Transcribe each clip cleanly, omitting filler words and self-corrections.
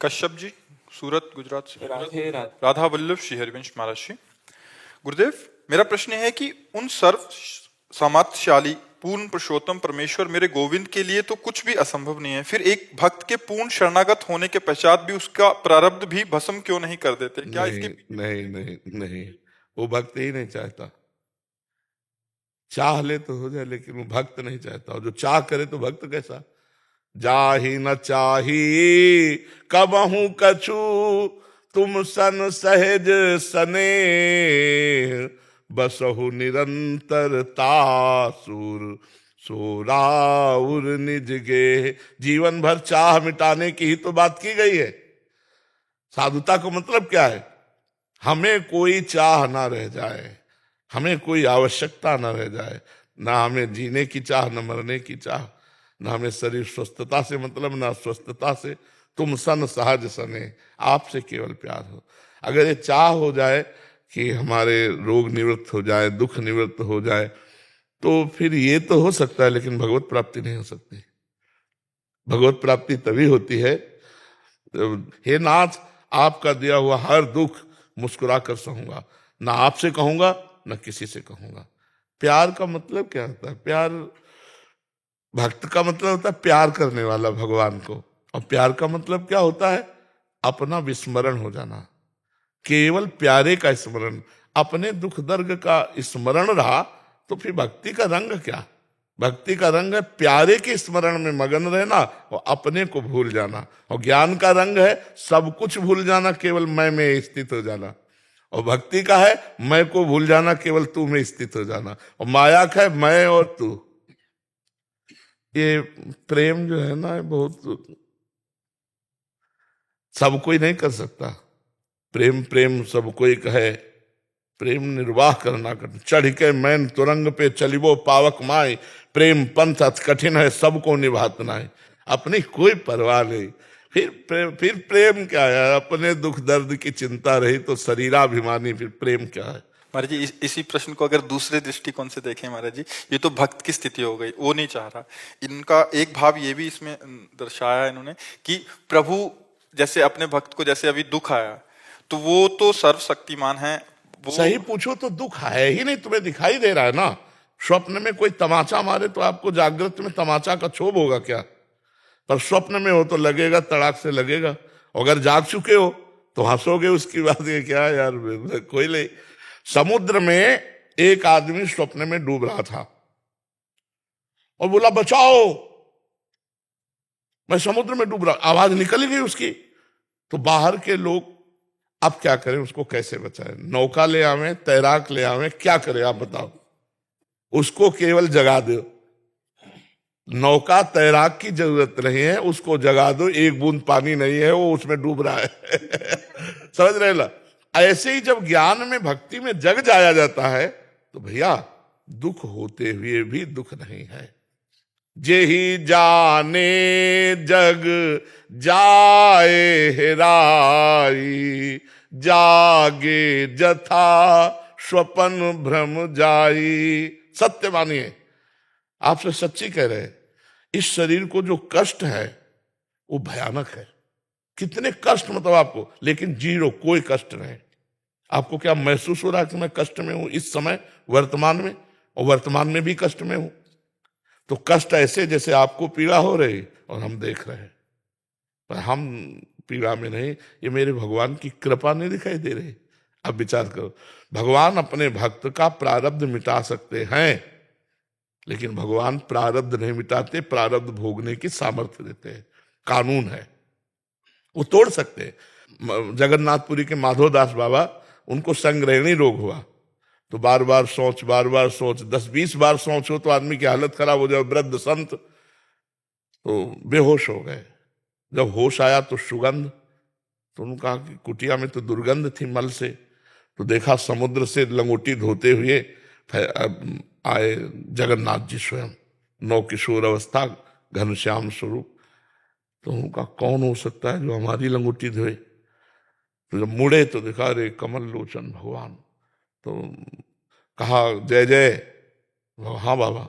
कश्यप जी, सूरत, गुजरात से। राधे राधे। राधा वल्लभ श्री हरिवंश महाराज जी। गुरुदेव, मेरा प्रश्न है कि उन सर्व सामर्थ्यशाली पूर्ण पुरुषोत्तम परमेश्वर मेरे गोविंद के लिए तो कुछ भी असंभव नहीं है, फिर एक भक्त के पूर्ण शरणागत होने के पश्चात भी उसका प्रारब्ध भी भस्म क्यों नहीं कर देते? क्या नहीं इसके नहीं नहीं नहीं, वो भक्त ही नहीं चाहता। चाह ले तो हो जाए, लेकिन वो भक्त नहीं चाहता। और जो चाह करे तो भक्त कैसा? जाहि न चाही कबहू कछु, तुम सन सहज सने, बसहु निरंतर तासुर, सोराउर निज गे। जीवन भर चाह मिटाने की ही तो बात की गई है। साधुता को मतलब क्या है? हमें कोई चाह ना रह जाए, हमें कोई आवश्यकता ना रह जाए, ना हमें जीने की चाह, न मरने की चाह, न हमें शरीर स्वस्थता से मतलब, ना अस्वस्थता से। तुम सन सहज सने, आपसे केवल प्यार हो। अगर ये चाह हो जाए कि हमारे रोग निवृत्त हो जाए, दुख निवृत्त हो जाए, तो फिर ये तो हो सकता है, लेकिन भगवत प्राप्ति नहीं हो सकती। भगवत प्राप्ति तभी होती है, हे नाथ, आपका दिया हुआ हर दुख मुस्कुरा कर सहूंगा, ना आपसे कहूंगा ना किसी से कहूंगा। प्यार का मतलब क्या होता है? प्यार, भक्त का मतलब होता है प्यार करने वाला भगवान को। और प्यार का मतलब क्या होता है? अपना विस्मरण हो जाना, केवल प्यारे का स्मरण। अपने दुख दर्द का स्मरण रहा तो फिर भक्ति का रंग क्या? भक्ति का रंग है प्यारे के स्मरण में मगन रहना और अपने को भूल जाना। और ज्ञान का रंग है सब कुछ भूल जाना, केवल मैं में स्थित हो जाना। और भक्ति का है मैं को भूल जाना, केवल तू में स्थित हो जाना। और माया का है मैं और तू। ये प्रेम जो है ना, बहुत सब कोई नहीं कर सकता। प्रेम प्रेम सब कोई कहे, प्रेम निर्वाह करना कठिन। चढ़ के मैन तुरंग पे चलिबो पावक माए, प्रेम पंथ अति कठिन है सबको निभात नाय। अपनी कोई परवाह नहीं। फिर प्रेम क्या है? अपने दुख दर्द की चिंता रही तो शरीराभिमानी, फिर प्रेम क्या है? महाराज जी, इसी प्रश्न को अगर दूसरे दृष्टिकोण से देखें महाराज जी, ये तो भक्त की स्थिति हो गई, वो नहीं चाह रहा। इनका एक भाव ये भी इसमें दर्शाया इन्होंने कि प्रभु जैसे अपने भक्त को, जैसे अभी दुख आया तो वो तो सर्वशक्तिमान है। वो सही पूछो तो दुख है ही नहीं, तुम्हें दिखाई दे रहा है ना। स्वप्न में कोई तमाचा मारे तो आपको जागृत में तमाचा का क्षोभ होगा क्या? पर स्वप्न में हो तो लगेगा, तड़ाक से लगेगा। अगर जाग चुके हो तो हंसोगे उसकी बात। ये क्या यार, कोई नहीं। समुद्र में एक आदमी स्वप्न में डूब रहा था और बोला बचाओ, मैं समुद्र में डूब रहा। आवाज निकल गई उसकी। तो बाहर के लोग अब क्या करें, उसको कैसे बचाएं? नौका ले आवे, तैराक ले आवे, क्या करें आप बताओ? उसको केवल जगा दो। नौका तैराक की जरूरत नहीं है, उसको जगा दो। एक बूंद पानी नहीं है, वो उसमें डूब रहा है। समझ रहे ना? ऐसे ही जब ज्ञान में भक्ति में जग जाया जाता है तो भैया दुख होते हुए भी दुख नहीं है। जेहि जाने जग जाए हेराई, जागे जथा स्वपन भ्रम जाई। सत्य मानिए, आपसे सच्ची कह रहे हैं, इस शरीर को जो कष्ट है वो भयानक है। कितने कष्ट मतलब आपको, लेकिन जीरो, कोई कष्ट नहीं। आपको क्या महसूस हो रहा है कि मैं कष्ट में हूं इस समय वर्तमान में? और वर्तमान में भी कष्ट में हूं। तो कष्ट ऐसे जैसे आपको पीड़ा हो रही और हम देख रहे हैं, पर हम पीड़ा में नहीं। ये मेरे भगवान की कृपा नहीं दिखाई दे रही? अब विचार करो, भगवान अपने भक्त का प्रारब्ध मिटा सकते हैं, लेकिन भगवान प्रारब्ध नहीं मिटाते, प्रारब्ध भोगने की सामर्थ्य देते हैं। कानून है, वो तोड़ सकते हैं। जगन्नाथपुरी के माधवदास बाबा, उनको संग्रहणी रोग हुआ तो बार बार सोच, 10-20 बार सोच हो तो आदमी की हालत खराब हो जाए। वृद्ध संत तो बेहोश हो गए। जब होश आया तो सुगंध, तो उन्होंने कहा कि कुटिया में तो दुर्गंध थी मल से। तो देखा समुद्र से लंगोटी धोते हुए आए जगन्नाथ जी स्वयं, नौ किशोर अवस्था, घनश्याम स्वरूप। तो उनका कौन हो सकता है जो हमारी लंगोटी धोए? तो जब मुड़े तो देखा रे कमल लोचन भगवान। तो कहा जय जय। हाँ बाबा,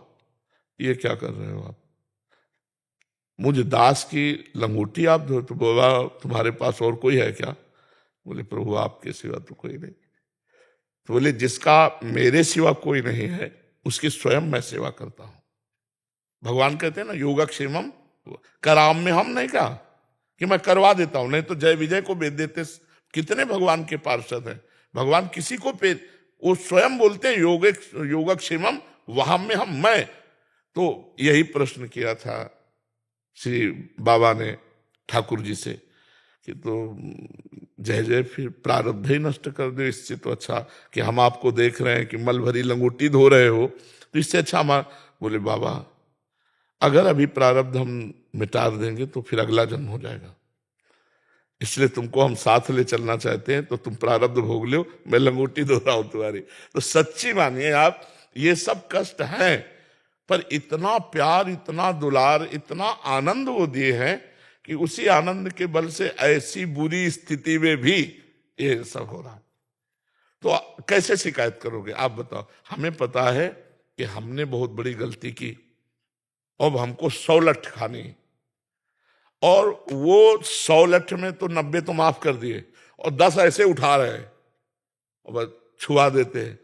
ये क्या कर रहे हो आप? मुझ दास की लंगोटी आप धो। तो बोला तुम्हारे पास और कोई है क्या? बोले प्रभु आपके सिवा तो कोई नहीं। तो बोले जिसका मेरे सिवा कोई नहीं है उसकी स्वयं मैं सेवा करता हूं। भगवान कहते हैं ना योगक्षेमम कराम में, हम नहीं कहा कि मैं करवा देता हूं, नहीं तो जय विजय को भेज देते। कितने भगवान के पार्षद हैं, भगवान किसी को पे वो स्वयं बोलते हैं योगक्षेमम वहां में हम मैं। तो यही प्रश्न किया था श्री बाबा ने ठाकुर जी से कि तो जय जय फिर प्रारब्ध ही नष्ट कर दो, इससे तो अच्छा कि हम आपको देख रहे हैं कि मल भरी लंगोटी धो रहे हो, तो इससे अच्छा हमारा। बोले बाबा अगर अभी प्रारब्ध हम मिटा देंगे तो फिर अगला जन्म हो जाएगा, इसलिए तुमको हम साथ ले चलना चाहते हैं, तो तुम प्रारब्ध भोग लो, मैं लंगोटी धो रहा हूं तुम्हारी। तो सच्ची मानिए आप, ये सब कष्ट हैं, पर इतना प्यार, इतना दुलार, इतना आनंद वो दिए हैं कि उसी आनंद के बल से ऐसी बुरी स्थिति में भी ये सब हो रहा है। तो कैसे शिकायत करोगे आप बताओ? हमें पता है कि हमने बहुत बड़ी गलती की, अब हमको 100 लठ खानी, और वो 100 लठ में तो 90 तो माफ कर दिए और 10 ऐसे उठा रहे हैं और बस छुआ देते हैं।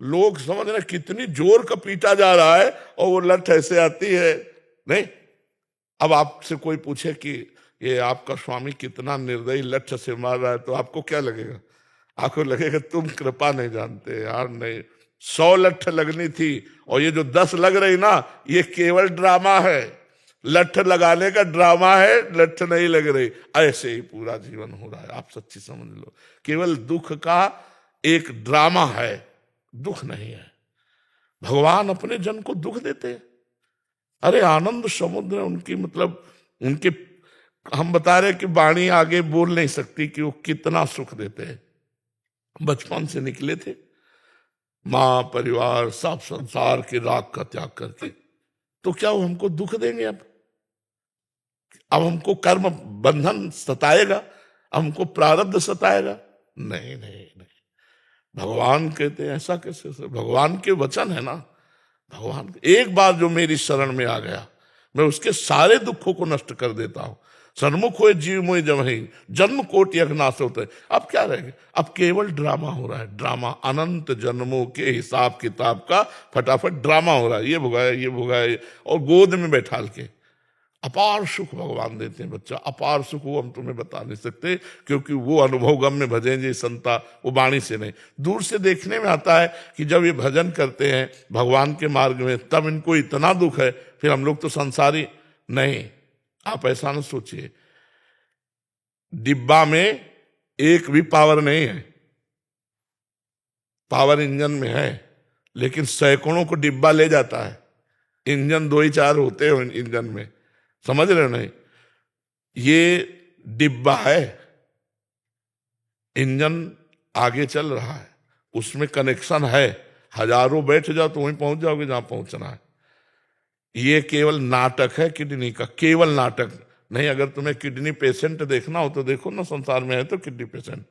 लोग समझ रहे कितनी जोर का पीटा जा रहा है और वो लठ ऐसे आती है। नहीं, अब आपसे कोई पूछे कि ये आपका स्वामी कितना निर्दयी लठ से मार रहा है, तो आपको क्या लगेगा? आपको लगेगा तुम कृपा नहीं जानते यार। नहीं, 100 लठ लगनी थी और ये जो 10 लग रही ना, ये केवल ड्रामा है, लठ लगाने का ड्रामा है, लठ नहीं लग रही। ऐसे ही पूरा जीवन हो रहा है, आप सच्ची समझ लो। केवल दुख का एक ड्रामा है, दुख नहीं है। भगवान अपने जन को दुख देते हैं। अरे आनंद समुद्र उनकी, मतलब उनके, हम बता रहे कि वाणी आगे बोल नहीं सकती कि वो कितना सुख देते हैं। बचपन से निकले थे, माँ परिवार सब संसार के राग का त्याग करके, तो क्या वो हमको दुख देंगे? अब हमको कर्म बंधन सताएगा, हमको प्रारब्ध सताएगा? नहीं नहीं नहीं। भगवान कहते हैं ऐसा कैसे? भगवान के वचन है ना। भगवान एक बार जो मेरी शरण में आ गया, मैं उसके सारे दुखों को नष्ट कर देता हूं। सन्मुख हुए जीव मोहि जमहि, जन्म कोटि अघनाश होते हैं। अब क्या रहेगा? अब केवल ड्रामा हो रहा है, ड्रामा। अनंत जन्मों के हिसाब किताब का फटाफट ड्रामा हो रहा है। ये भुगाए, ये भुगाए, और गोद में बैठाल के अपार सुख भगवान देते हैं। बच्चा अपार सुख वो हम तुम्हें बता नहीं सकते, क्योंकि वो अनुभव गम में भजेंगे संता, वो वाणी से नहीं। दूर से देखने में आता है कि जब ये भजन करते हैं भगवान के मार्ग में, तब इनको इतना दुख है, फिर हम लोग तो संसारी नहीं। आप ऐसा न सोचिए, डिब्बा में एक भी पावर नहीं है। पावर इंजन में है, लेकिन सैकड़ों को डिब्बा ले जाता है। इंजन 2 ही 4 होते हैं इंजन में, समझ रहे हो? नहीं, ये डिब्बा है, इंजन आगे चल रहा है, उसमें कनेक्शन है। हजारों बैठ जाओ तो वहीं पहुंच जाओगे जहां पहुंचना है। ये केवल नाटक है किडनी का, केवल नाटक नहीं। अगर तुम्हें किडनी पेशेंट देखना हो तो देखो ना, संसार में है तो किडनी पेशेंट,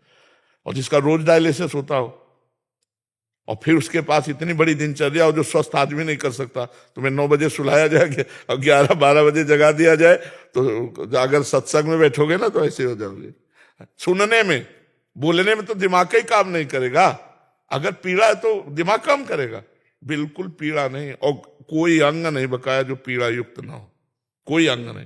और जिसका रोज डायलिसिस होता हो, और फिर उसके पास इतनी बड़ी दिनचर्या हो जो स्वस्थ आदमी नहीं कर सकता। तुम्हें 9 बजे सुलाया जाए और 11-12 बजे जगा दिया जाए, तो अगर सत्संग में बैठोगे ना तो ऐसे हो जाओगे। सुनने में, बोलने में तो दिमाग ही काम नहीं करेगा। अगर पीड़ा है तो दिमाग काम करेगा? बिल्कुल पीड़ा नहीं, और कोई अंग नहीं बकाया जो पीड़ा युक्त ना हो, कोई अंग नहीं।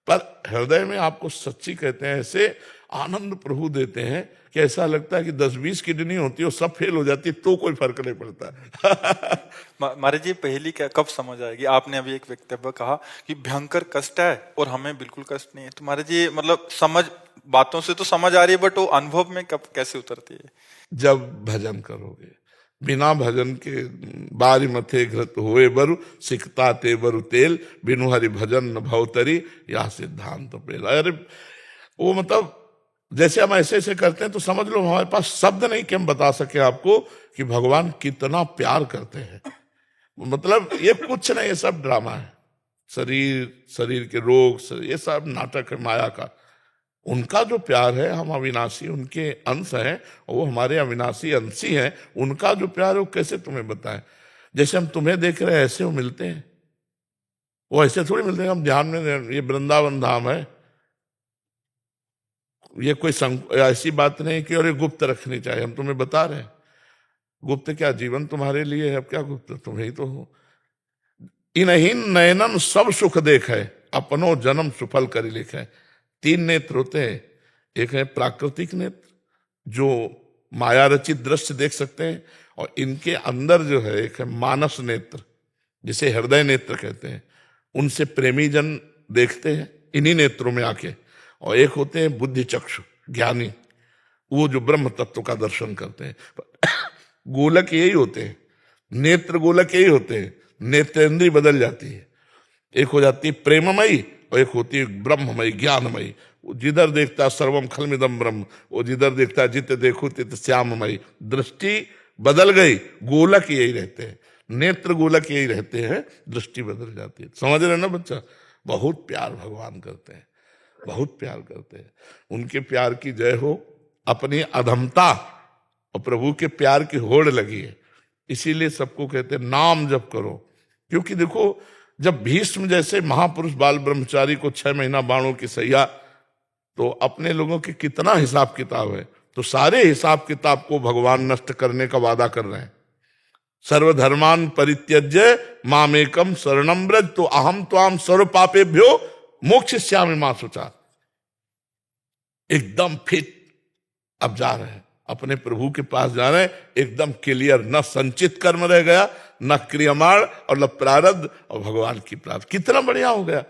पर हृदय में आपको सच्ची कहते हैं, ऐसे आनंद प्रभु देते हैं कि ऐसा लगता है कि 10-20 किडनी होती है और सब फेल हो जाती है तो कोई फर्क नहीं पड़ता। महाराज जी पहली क्या कब समझ आएगी? आपने अभी एक वक्तव्य कहा कि भयंकर कष्ट है और हमें बिल्कुल कष्ट नहीं है। तो महाराज जी मतलब समझ, बातों से तो समझ आ रही है, बट वो अनुभव में कब कैसे उतरती है? जब भजन करोगे। बिना भजन के बारी मथे घृत होए बरु, सिकता ते बरु तेल, बिनु हरि भजन न भवतरी, या सिद्धांत पेल। अरे वो मतलब जैसे हम ऐसे ऐसे करते हैं तो समझ लो हमारे पास शब्द नहीं कि हम बता सके आपको कि भगवान कितना प्यार करते हैं। मतलब ये कुछ नहीं, ये सब ड्रामा है। शरीर के रोग, ये सब नाटक है माया का। उनका जो प्यार है, हम अविनाशी उनके अंश हैं, और वो हमारे अविनाशी अंशी हैं। उनका जो प्यार है वो कैसे तुम्हें बताएं? जैसे हम तुम्हें देख रहे हैं ऐसे वो मिलते हैं, वो ऐसे थोड़ी मिलते हैं हम ध्यान में, ये वृंदावन धाम है, ये कोई ऐसी बात नहीं कि और ये गुप्त रखनी चाहिए। हम तुम्हें बता रहे हैं, गुप्त क्या, जीवन तुम्हारे लिए है, अब क्या गुप्त, तुम ही तो हो। इन्हीं नयनन सब सुख देखे, अपनो जन्म सुफल कर लिखे। 3 नेत्र होते हैं, एक है प्राकृतिक नेत्र जो माया रचित दृश्य देख सकते हैं, और इनके अंदर जो है एक है मानस नेत्र जिसे हृदय नेत्र कहते हैं, उनसे प्रेमी जन देखते हैं इन्हीं नेत्रों में आके। और एक होते हैं बुद्धि चक्षु ज्ञानी, वो जो ब्रह्म तत्व का दर्शन करते हैं। गोलक यही होते हैं, नेत्र गोलक यही होते हैं, नेत्रेंद्री बदल जाती है, एक हो जाती है प्रेममयी और एक होती है ब्रह्ममयी ज्ञानमयी। वो जिधर देखता सर्वम खलमिदम ब्रह्म, वो जिधर देखता जित देखो तित श्याममयी। दृष्टि बदल गई, गोलक यही रहते हैं, नेत्र गोलक यही रहते हैं, दृष्टि बदल जाती है। समझ रहे ना बच्चा? बहुत प्यार भगवान करते हैं, बहुत प्यार करते हैं। उनके प्यार की जय हो। अपनी अधमता और प्रभु के प्यार की होड़ लगी है, इसीलिए सबको कहते हैं नाम जप करो। क्योंकि देखो, जब भीष्म जैसे महापुरुष बाल ब्रह्मचारी को 6 महीना बाणों की सैया, तो अपने लोगों के कितना हिसाब किताब है, तो सारे हिसाब किताब को भगवान नष्ट करने का वादा कर रहे हैं। सर्वधर्मान परित्यज्य मामेकम शरणम व्रज, तो अहम त्वाम सर्व पापेभ्यो मोक्षयिष्यामि मा शुचा। एकदम फिट अब जा रहे हैं, अपने प्रभु के पास जा रहे हैं, एकदम क्लियर, न संचित कर्म रह गया, न क्रियमाण और न प्रारब्ध, और भगवान की प्राप्ति। कितना बढ़िया हो गया,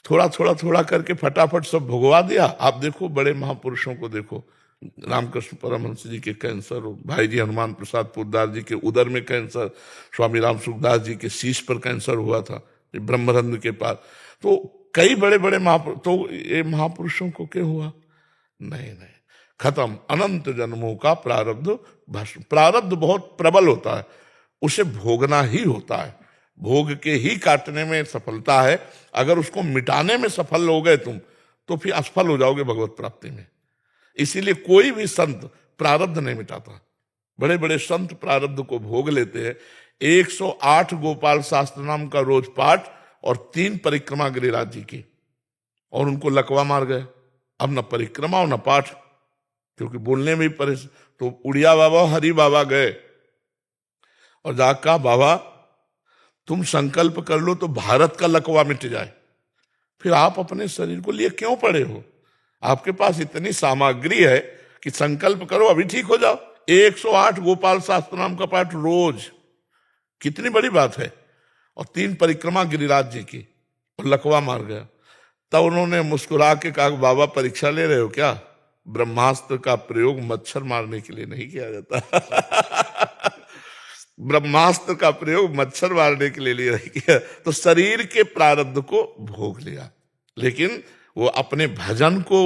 थोड़ा थोड़ा थोड़ा करके फटाफट सब भुगवा दिया। आप देखो बड़े महापुरुषों को देखो, रामकृष्ण परमहंस जी के कैंसर हो, भाई जी हनुमान प्रसाद पोद्दार जी के उदर में कैंसर, स्वामी राम सुखदास जी के शीश पर कैंसर हुआ था ब्रह्मरंध्र के पास। तो कई बड़े बड़े महापुरुष, तो ये महापुरुषों को क्या हुआ? नहीं नहीं, खत्म। अनंत जन्मों का प्रारब्ध भस्म। प्रारब्ध बहुत प्रबल होता है, उसे भोगना ही होता है, भोग के ही काटने में सफलता है। अगर उसको मिटाने में सफल हो गए तुम, तो फिर असफल हो जाओगे भगवत प्राप्ति में। इसीलिए कोई भी संत प्रारब्ध नहीं मिटाता। बड़े बड़े संत प्रारब्ध को भोग लेते हैं। 108 गोपाल शास्त्र नाम का रोज पाठ और 3 परिक्रमा गिरिराज जी की, और उनको लकवा मार गए। अब न परिक्रमा और न पाठ, क्योंकि बोलने में ही परेशान। तो उड़िया बाबा हरि बाबा गए और जाकर कहा, बाबा तुम संकल्प कर लो तो भारत का लकवा मिट जाए, फिर आप अपने शरीर को लिए क्यों पड़े हो? आपके पास इतनी सामग्री है कि संकल्प करो, अभी ठीक हो जाओ। 108 गोपाल शास्त्र नाम का पाठ रोज, कितनी बड़ी बात है। और 3 परिक्रमा गिरिराज जी की, और लकवा मार गया। तब उन्होंने मुस्कुरा के कहा, बाबा परीक्षा ले रहे हो क्या? ब्रह्मास्त्र का प्रयोग मच्छर मारने के लिए नहीं किया जाता। ब्रह्मास्त्र का प्रयोग मच्छर मारने के लिए नहीं किया। तो शरीर के प्रारब्ध को भोग लिया, लेकिन वो अपने भजन को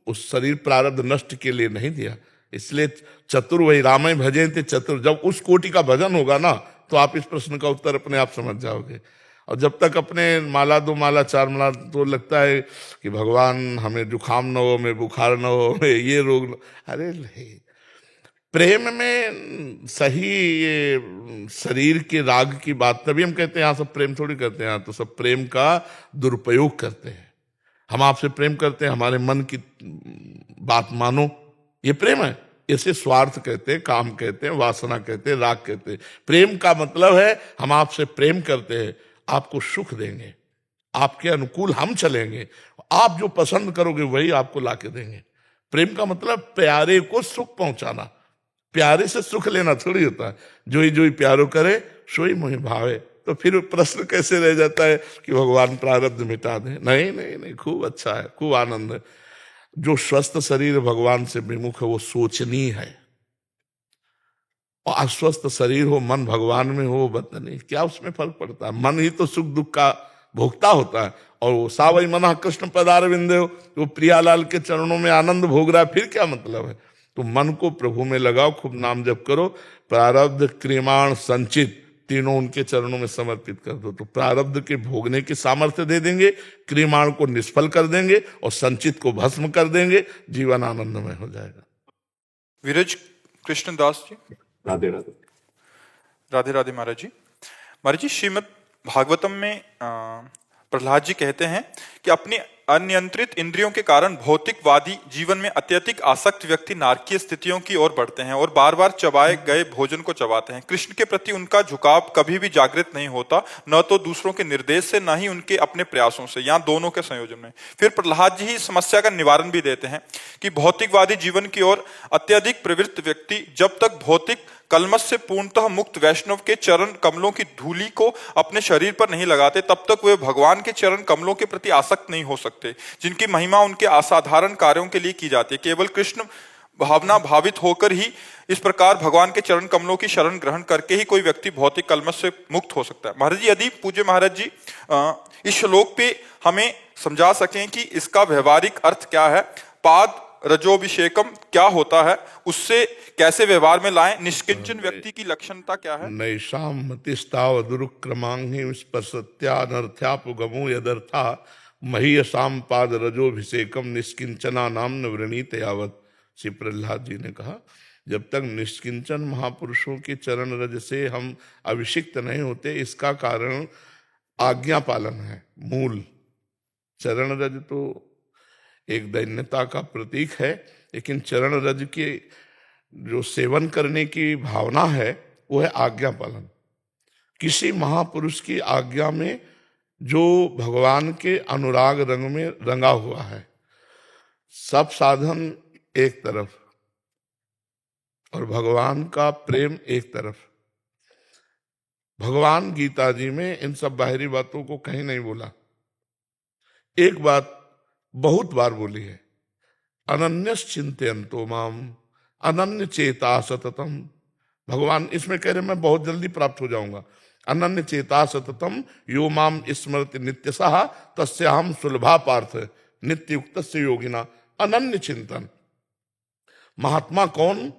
उस शरीर प्रारब्ध नष्ट के लिए नहीं दिया। इसलिए चतुर वही रामय भजे थे चतुर। जब उस कोटि का भजन होगा ना, तो आप इस प्रश्न का उत्तर अपने आप समझ जाओगे। और जब तक अपने माला 2 माला 4 माला, तो लगता है कि भगवान हमें जुखाम न हो, हमें बुखार न हो, हमें ये रोग न। अरे नहीं, प्रेम में सही ये शरीर के राग की बात, तभी हम कहते हैं यहाँ सब प्रेम थोड़ी करते हैं, यहाँ तो सब प्रेम का दुरुपयोग करते हैं। हम आपसे प्रेम करते हैं, हमारे मन की बात मानो, ये प्रेम है। इसे स्वार्थ कहते हैं, काम कहते हैं, वासना कहते हैं, राग कहते हैं। प्रेम का मतलब है हम आपसे प्रेम करते हैं, आपको सुख देंगे, आपके अनुकूल हम चलेंगे, आप जो पसंद करोगे वही आपको लाके देंगे। प्रेम का मतलब प्यारे को सुख पहुंचाना। प्यारे से सुख लेना थोड़ी होता है। जो ही प्यारो करे सोई मोहि भावे। तो फिर प्रश्न कैसे रह जाता है कि भगवान प्रारब्ध मिटा दें? नहीं नहीं नहीं, खूब अच्छा है, खूब आनंद है। जो स्वस्थ शरीर भगवान से विमुख है वो सोचनीय है, और अस्वस्थ शरीर हो, मन भगवान में हो, बदनी, क्या उसमें फर्क पड़ता है? मन ही तो सुख दुख का भोगता होता है। और वो सावई मना कृष्ण पदार विंदे हो, वो प्रियालाल के चरणों में आनंद भोग रहा है, फिर क्या मतलब है? तो मन को प्रभु में लगाओ, खूब नाम जप करो, प्रारब्ध क्रियमाण संचित तीनों उनके चरणों में समर्पित कर दो, तो प्रारब्ध के भोगने की सामर्थ्य दे देंगे, क्रियमाण को निष्फल कर देंगे और संचित को भस्म कर देंगे। जीवन आनंदमय हो जाएगा। विरज कृष्णदास जी, राधे राधे। राधे राधे महाराज जी। महाराज जी, श्रीमद् भागवतम में प्रहलाद जी कहते हैं कि अपनी अनियंत्रित इंद्रियों के कारण भौतिकवादी जीवन में अत्यधिक आसक्त व्यक्ति नारकीय स्थितियों की ओर बढ़ते हैं और बार बार चबाए गए भोजन को चबाते हैं। कृष्ण के प्रति उनका झुकाव कभी भी जागृत नहीं होता, न तो दूसरों के निर्देश से, न ही उनके अपने प्रयासों से, या दोनों के संयोजन में। फिर प्रहलाद जी ही इस समस्या का निवारण भी देते हैं कि भौतिकवादी जीवन की ओर अत्यधिक प्रवृत्त व्यक्ति जब तक भौतिक कलमश से पूर्णतः मुक्त वैष्णव के चरण कमलों की धूलि को अपने शरीर पर नहीं लगाते, तब तक वे भगवान के चरण कमलों के प्रति आसक्त नहीं हो सकते, जिनकी महिमा उनके असाधारण कार्यों के लिए की जाती है। केवल कृष्ण भावना भावित होकर ही इस प्रकार भगवान के चरण कमलों की शरण ग्रहण करके ही कोई व्यक्ति भौतिक कलमश से मुक्त हो सकता है। महाराज जी, यदि पूज्य महाराज जी इस श्लोक पे हमें समझा सकें कि इसका व्यवहारिक अर्थ क्या है, पाद रजोभिषेकम क्या होता है, उससे कैसे व्यवहार में लाएं, निष्किंचन व्यक्ति की लक्षणता क्या है। नैषाम मतिस्ताव दुरुक्रमांहि स्पर्शत्यानर्थ्यापुगमो यदर्था महीयसाम पाद रजोभिषेकम निष्किंचना नाम न वृणीत यावत। श्री प्रहलाद जी ने कहा, जब तक निष्किंचन महापुरुषों के चरण रज से हम अभिषिक्त नहीं होते, इसका कारण आज्ञा पालन है। मूल चरण रज तो एक दैन्यता का प्रतीक है, लेकिन चरण रज के जो सेवन करने की भावना है वो है आज्ञा पालन। किसी महापुरुष की आज्ञा में जो भगवान के अनुराग रंग में रंगा हुआ है, सब साधन एक तरफ और भगवान का प्रेम एक तरफ। भगवान गीता जी में इन सब बाहरी बातों को कहीं नहीं बोला, एक बात बहुत बार बोली है, अनन्यस चिंतयन्तो माम अनन्य चेता सततम। भगवान इसमें कह रहे मैं बहुत जल्दी प्राप्त हो जाऊंगा। अनन्य चेता सततम यो माम स्मृति नित्यसः तस्याहम सुलभा पार्थ नित्य युक्त योगिना। अनन्य चिंतन, महात्मा कौन?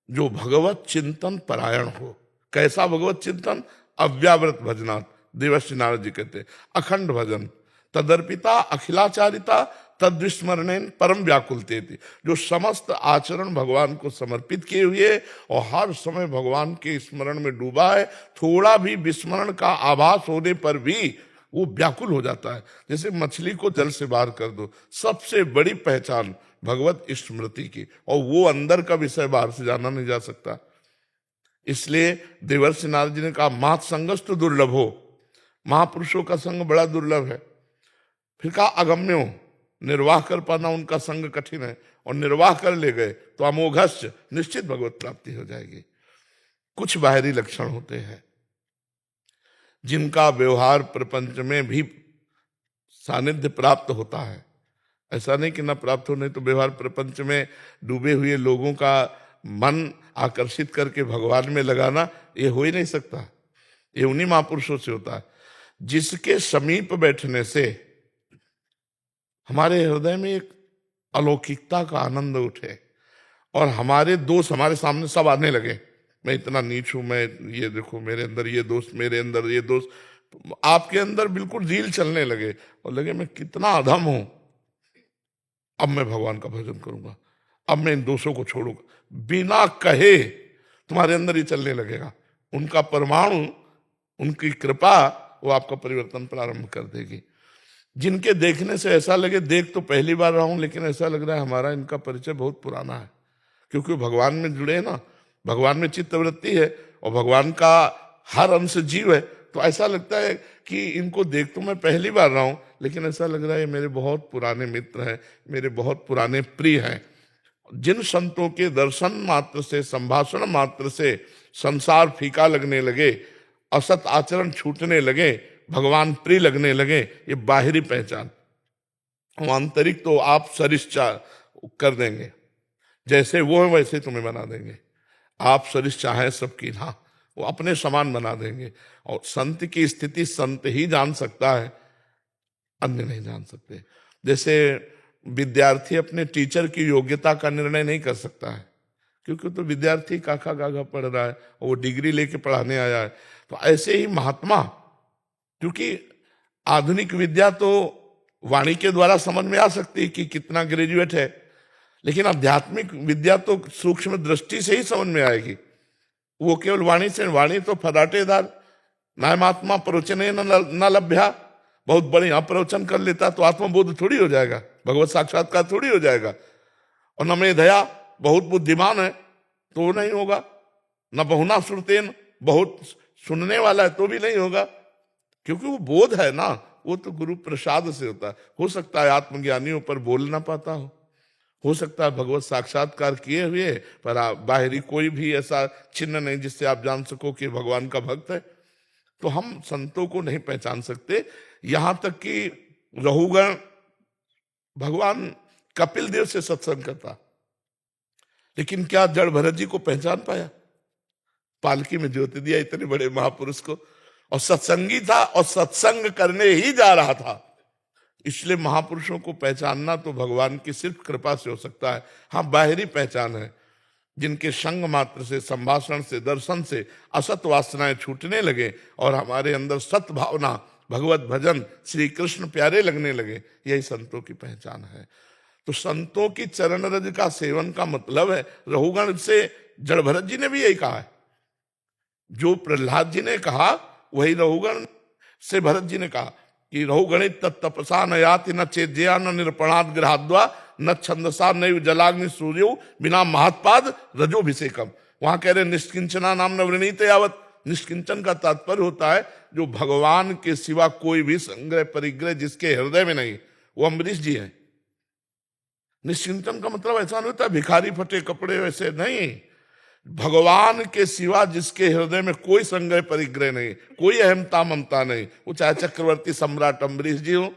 जो भगवत चिंतन परायण हो। कैसा भगवत चिंतन? अव्यावृत भजनात्। देवर्षि नारद जी कहते अखंड भजन, तदर्पिता अखिलाचारिता तद्विस्मरणेन परम व्याकुलते थी। जो समस्त आचरण भगवान को समर्पित किए हुए और हर समय भगवान के स्मरण में डूबा है, थोड़ा भी विस्मरण का आभास होने पर भी वो व्याकुल हो जाता है। जैसे मछली को जल से बाहर कर दो, सबसे बड़ी पहचान भगवत स्मृति की, और वो अंदर का विषय बाहर से जाना नहीं जा सकता। इसलिए देवर्षि नारद जी ने कहा मात संगस्तु दुर्लभ हो, महापुरुषों का संग बड़ा दुर्लभ है। फिर कहा अगम्यो, निर्वाह कर पाना उनका संग कठिन है, और निर्वाह कर ले गए तो अमोघस्य, निश्चित भगवत प्राप्ति हो जाएगी। कुछ बाहरी लक्षण होते हैं जिनका व्यवहार प्रपंच में भी सानिध्य प्राप्त होता है। ऐसा नहीं कि न प्राप्त हो, नहीं तो व्यवहार प्रपंच में डूबे हुए लोगों का मन आकर्षित करके भगवान में लगाना ये हो ही नहीं सकता। ये उन्हीं महापुरुषों से होता है जिसके समीप बैठने से हमारे हृदय में एक अलौकिकता का आनंद उठे और हमारे दोष हमारे सामने सब आने लगे। मैं इतना नीच हूं, मैं ये देखो मेरे अंदर ये दोष, मेरे अंदर ये दोष, आपके अंदर बिल्कुल रील चलने लगे और लगे मैं कितना अधम हूं, अब मैं भगवान का भजन करूंगा, अब मैं इन दोषों को छोड़ूंगा। बिना कहे तुम्हारे अंदर ही चलने लगेगा। उनका परमाणु, उनकी कृपा वो आपका परिवर्तन प्रारंभ कर देगी। जिनके देखने से ऐसा लगे, देख तो पहली बार रहा हूं लेकिन ऐसा लग रहा है हमारा इनका परिचय बहुत पुराना है, क्योंकि भगवान में जुड़े हैं ना, भगवान में चित्तवृत्ति है और भगवान का हर अंश जीव है, तो ऐसा लगता है कि इनको देख तो मैं पहली बार रहा हूं लेकिन ऐसा लग रहा है मेरे बहुत पुराने मित्र हैं, मेरे बहुत पुराने प्रिय हैं। जिन संतों के दर्शन मात्र से, संभाषण मात्र से संसार फीका लगने लगे, असत आचरण छूटने लगे, भगवान प्रिय लगने लगे, ये बाहरी पहचान। आंतरिक तो आप सरिश्चा कर देंगे, जैसे वो है वैसे तुम्हें बना देंगे। आप सरिश्चा है सबकी, ना वो अपने समान बना देंगे। और संत की स्थिति संत ही जान सकता है, अन्य नहीं जान सकते। जैसे विद्यार्थी अपने टीचर की योग्यता का निर्णय नहीं कर सकता है, क्योंकि तो विद्यार्थी काखा गाघा पढ़ रहा है और वो डिग्री लेके पढ़ाने आया है। तो ऐसे ही महात्मा, क्योंकि आधुनिक विद्या तो वाणी के द्वारा समझ में आ सकती है कि कितना ग्रेजुएट है, लेकिन आध्यात्मिक विद्या तो सूक्ष्म दृष्टि से ही समझ में आएगी। वो केवल वाणी से, वाणी तो फराटेदार, नायमात्मा प्रवचने न लभ्या, बहुत बढ़िया प्रवचन कर लेता तो आत्मबोध थोड़ी हो जाएगा, भगवत साक्षात्कार थोड़ी हो जाएगा। और न में दया, बहुत बुद्धिमान है तो वो नहीं होगा, न बहुना श्रुतेन, बहुत सुनने वाला है तो भी नहीं होगा, क्योंकि वो बोध है ना, वो तो गुरु प्रसाद से होता है। हो सकता है आत्मज्ञानियों पर बोल ना पाता हो सकता है भगवत साक्षात्कार किए हुए पर बाहरी कोई भी ऐसा चिन्ह नहीं जिससे आप जान सको कि भगवान का भक्त है। तो हम संतों को नहीं पहचान सकते। यहां तक कि रहुगण भगवान कपिल देव से सत्संग करता, लेकिन क्या जड़ भरत जी को पहचान पाया? पालकी में ज्योति दिया इतने बड़े महापुरुष को, और सत्संगी था और सत्संग करने ही जा रहा था। इसलिए महापुरुषों को पहचानना तो भगवान की सिर्फ कृपा से हो सकता है। हाँ, बाहरी पहचान है, जिनके संग मात्र से, संभाषण से, दर्शन से असत वासनाएं छूटने लगे और हमारे अंदर सत भावना, भगवत भजन, श्री कृष्ण प्यारे लगने लगे, यही संतों की पहचान है। तो संतों की चरण रज का सेवन का मतलब है, रहुगण से जड़ भरत जी ने भी यही कहा है, जो प्रहलाद जी ने कहा वही रहुगण से भरत जी ने कहा कि रहुगणित तत्तपसा न याति न चेद्या न निरपणाद ग्रहाद्वा न छंदसा न जलाग्नि सूर्यो बिना महात्पाद रजोभिषेकम। वहां कह रहे निष्किंचना नाम न वृणीत यावत। निष्किंचन का तात्पर्य होता है जो भगवान के सिवा कोई भी संग्रह परिग्रह जिसके हृदय में नहीं, वो अम्बरीश जी है। निश्चिंतन का मतलब ऐसा नहीं होता भिखारी फटे कपड़े, वैसे नहीं। भगवान के सिवा जिसके हृदय में कोई संग्रह परिग्रह नहीं, कोई अहमता ममता नहीं, वो चाहे चक्रवर्ती सम्राट अम्बरीश जी हो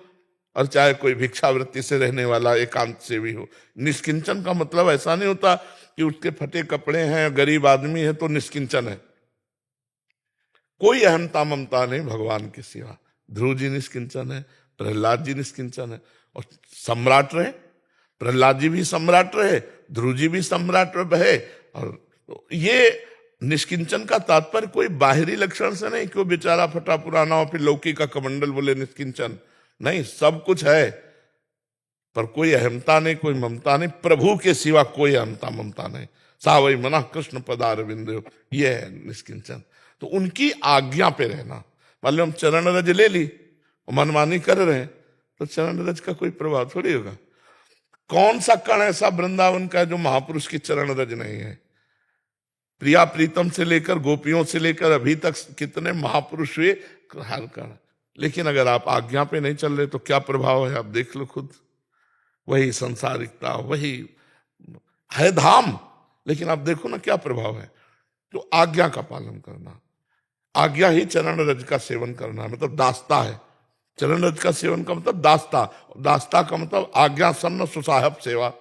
और चाहे कोई भिक्षावृत्ति से रहने वाला एकांत से भी हो। निष्किंचन का मतलब ऐसा नहीं होता कि उसके फटे कपड़े हैं, गरीब आदमी है तो निष्किंचन है। कोई अहमता ममता नहीं भगवान के सिवा। ध्रुव जी निष्किंचन है, प्रहलाद जी निष्किंचन है, और सम्राट रहे, प्रहलाद जी भी सम्राट रहे, ध्रुव जी भी सम्राट रहे। और ये निष्किंचन का तात्पर्य कोई बाहरी लक्षण से नहीं, क्यों बेचारा फटा पुराना हो फिर लौकी का कमंडल बोले निष्किंचन नहीं, सब कुछ है पर कोई अहमता नहीं, कोई ममता नहीं। प्रभु के सिवा कोई अहमता ममता नहीं। सावई मना कृष्ण पदारविंद, ये है निष्किंचन। तो उनकी आज्ञा पे रहना। मान लो हम चरण रज ले ली, मनमानी कर रहे हैं, तो चरण रज का कोई प्रभाव थोड़ी होगा। कौन सा कण ऐसा वृंदावन का है जो महापुरुष की चरण रज नहीं है? प्रिया प्रीतम से लेकर गोपियों से लेकर अभी तक कितने महापुरुष हुए, हर कण। लेकिन अगर आप आज्ञा पे नहीं चल रहे तो क्या प्रभाव है, आप देख लो खुद। वही संसारिकता, वही है धाम, लेकिन आप देखो ना क्या प्रभाव है। तो आज्ञा का पालन करना, आज्ञा ही चरण रज का सेवन करना, मतलब दास्ता है। चरण रज का सेवन का मतलब दास्ता, दास्ता का मतलब आज्ञा सन्न सुसाहब सेवा,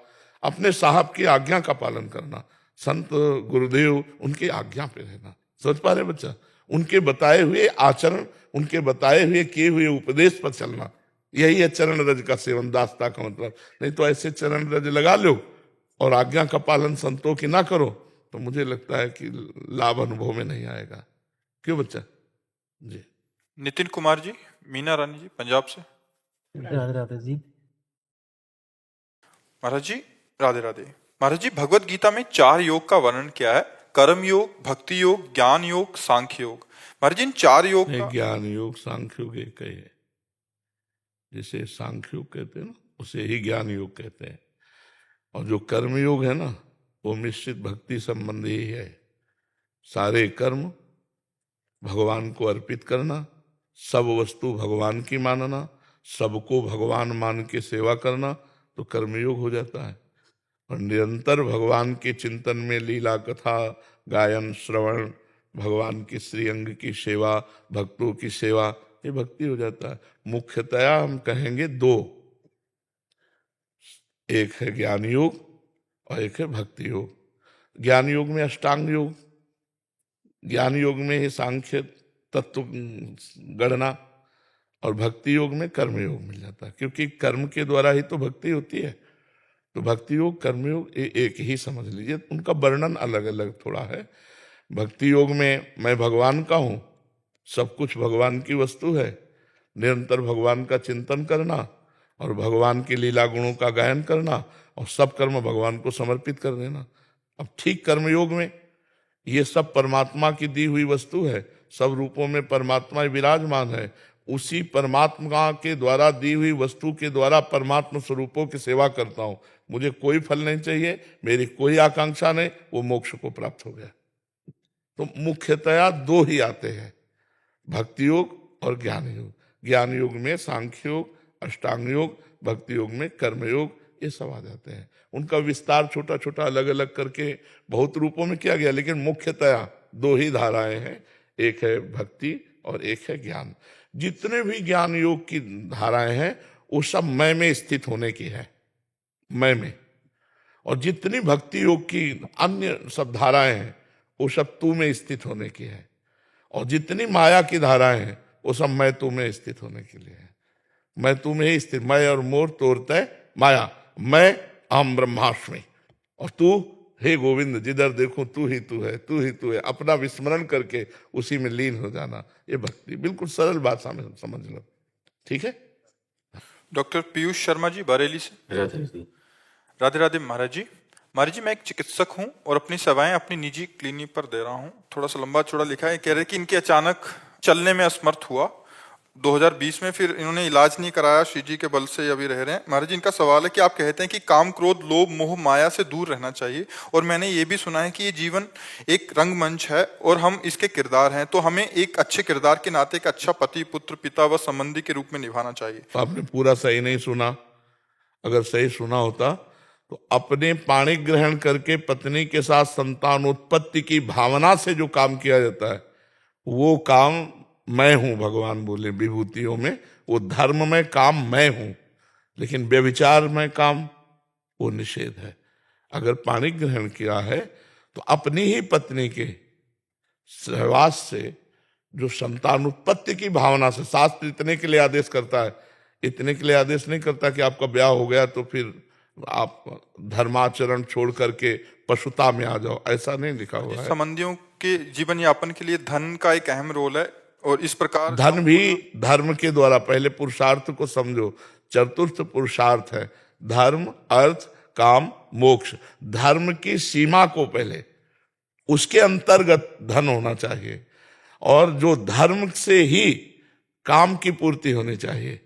अपने साहब की आज्ञा का पालन करना। संत गुरुदेव उनकी आज्ञा पे रहना। सोच पा रहे बच्चा? उनके बताए हुए आचरण, उनके बताए हुए किए हुए उपदेश पर चलना, यही है चरण रज का सेवन, दास्ता का मतलब। नहीं तो ऐसे चरण रज लगा लो और आज्ञा का पालन संतों की ना करो तो मुझे लगता है कि लाभ अनुभव में नहीं आएगा। क्यों बच्चा जी? नितिन कुमार जी, मीना रानी जी पंजाब से। राधे राधे जी। महाराज जी राधे राधे। महाराज जी, भगवत गीता में 4 योग का वर्णन किया है, कर्म योग, भक्ति योग, ज्ञान योग, सांख्य योग। महाराज जी, इन 4 योग का ज्ञान योग सांख्य योग एक ही है। जिसे सांख्य योग कहते हैं ना, उसे ही ज्ञान योग कहते हैं। और जो कर्म योग है ना, वो मिश्रित भक्ति संबंधी ही है। सारे कर्म भगवान को अर्पित करना, सब वस्तु भगवान की मानना, सबको भगवान मान के सेवा करना, तो कर्मयोग हो जाता है। और निरंतर भगवान के चिंतन में लीला कथा गायन श्रवण, भगवान की श्रीअंग की सेवा, भक्तों की सेवा, ये भक्ति हो जाता है। मुख्यतया हम कहेंगे 2, एक है ज्ञान योग और एक है भक्ति योग। ज्ञान योग में अष्टांग योग, ज्ञान योग में ही सांख्य तत्व गणना, और भक्ति योग में कर्म योग मिल जाता है, क्योंकि कर्म के द्वारा ही तो भक्ति होती है। तो भक्ति योग कर्म योग एक ही समझ लीजिए, उनका वर्णन अलग अलग थोड़ा है। भक्ति योग में मैं भगवान का हूँ, सब कुछ भगवान की वस्तु है, निरंतर भगवान का चिंतन करना और भगवान के लीला गुणों का गायन करना और सब कर्म भगवान को समर्पित कर देना। अब ठीक कर्मयोग में ये सब परमात्मा की दी हुई वस्तु है, सब रूपों में परमात्मा विराजमान है, उसी परमात्मा के द्वारा दी हुई वस्तु के द्वारा परमात्मा स्वरूपों की सेवा करता हूं, मुझे कोई फल नहीं चाहिए, मेरी कोई आकांक्षा नहीं, वो मोक्ष को प्राप्त हो गया। तो मुख्यतया दो ही आते हैं, भक्ति योग और ज्ञान योग। ज्ञान योग में सांख्य योग, अष्टांग योग, भक्ति योग में कर्म योग, ये सब आ जाते हैं। उनका विस्तार छोटा छोटा अलग अलग करके बहुत रूपों में किया गया, लेकिन मुख्यतया दो ही धाराएं हैं, एक है भक्ति और एक है ज्ञान। जितने भी ज्ञान योग की धाराएं हैं वो सब मैं में स्थित होने की है, मैं में। और जितनी भक्ति योग की अन्य सब धाराएं हैं वो सब तू में स्थित होने की है। और जितनी माया की धाराएं हैं वो सब मैं तू में स्थित होने के लिए है। मैं तू में ही स्थित, मैं और मोर तोड़ते माया, मैं अहम ब्रह्मास्मि। और तू हे गोविंद जिधर देखो तू ही तू है, तू ही तू है, अपना विस्मरण करके उसी में लीन हो जाना, ये भक्ति। बिल्कुल सरल भाषा में समझ लो, ठीक है। डॉक्टर पीयूष शर्मा जी, बरेली से। राधे राधे महाराज जी। महाराज जी, मैं एक चिकित्सक हूं और अपनी सेवाएं अपनी निजी क्लिनिक पर दे रहा हूं। थोड़ा सा लंबा चौड़ा लिखा है, कह रहे कि इनके अचानक चलने में असमर्थ हुआ 2020 में, फिर इन्होंने इलाज नहीं कराया, श्री जी के बल से अभी रह रहे हैं। महाराज जी, इनका सवाल है कि आप कहते हैं कि काम, क्रोध, लोभ, मोह, माया से दूर रहना चाहिए, और मैंने ये भी सुना है कि ये जीवन एक रंगमंच है और हम इसके किरदार हैं, तो हमें एक अच्छे किरदार के नाते एक अच्छा पति, पुत्र, पिता व संबंधी के रूप में निभाना चाहिए। आपने पूरा सही नहीं सुना। अगर सही सुना होता तो अपने पाणी ग्रहण करके पत्नी के साथ संतानोत्पत्ति की भावना से जो काम किया जाता है वो काम मैं हूं, भगवान बोले विभूतियों में, वो धर्म में काम मैं हूं, लेकिन व्यभिचार में काम वो निषेध है। अगर पाणी ग्रहण किया है तो अपनी ही पत्नी के सहवास से जो संतानोत्पत्ति की भावना से, शास्त्र इतने के लिए आदेश करता है, इतने के लिए आदेश नहीं करता कि आपका ब्याह हो गया तो फिर आप धर्माचरण छोड़ करके पशुता में आ जाओ, ऐसा नहीं लिखा हुआ है। संबंधियों के जीवन यापन के लिए धन का एक अहम रोल है, और इस प्रकार धन भी धर्म के द्वारा, पहले पुरुषार्थ को समझो, चतुर्थ पुरुषार्थ है धर्म, अर्थ, काम, मोक्ष। धर्म की सीमा को पहले, उसके अंतर्गत धन होना चाहिए, और जो धर्म से ही काम की पूर्ति होनी चाहिए,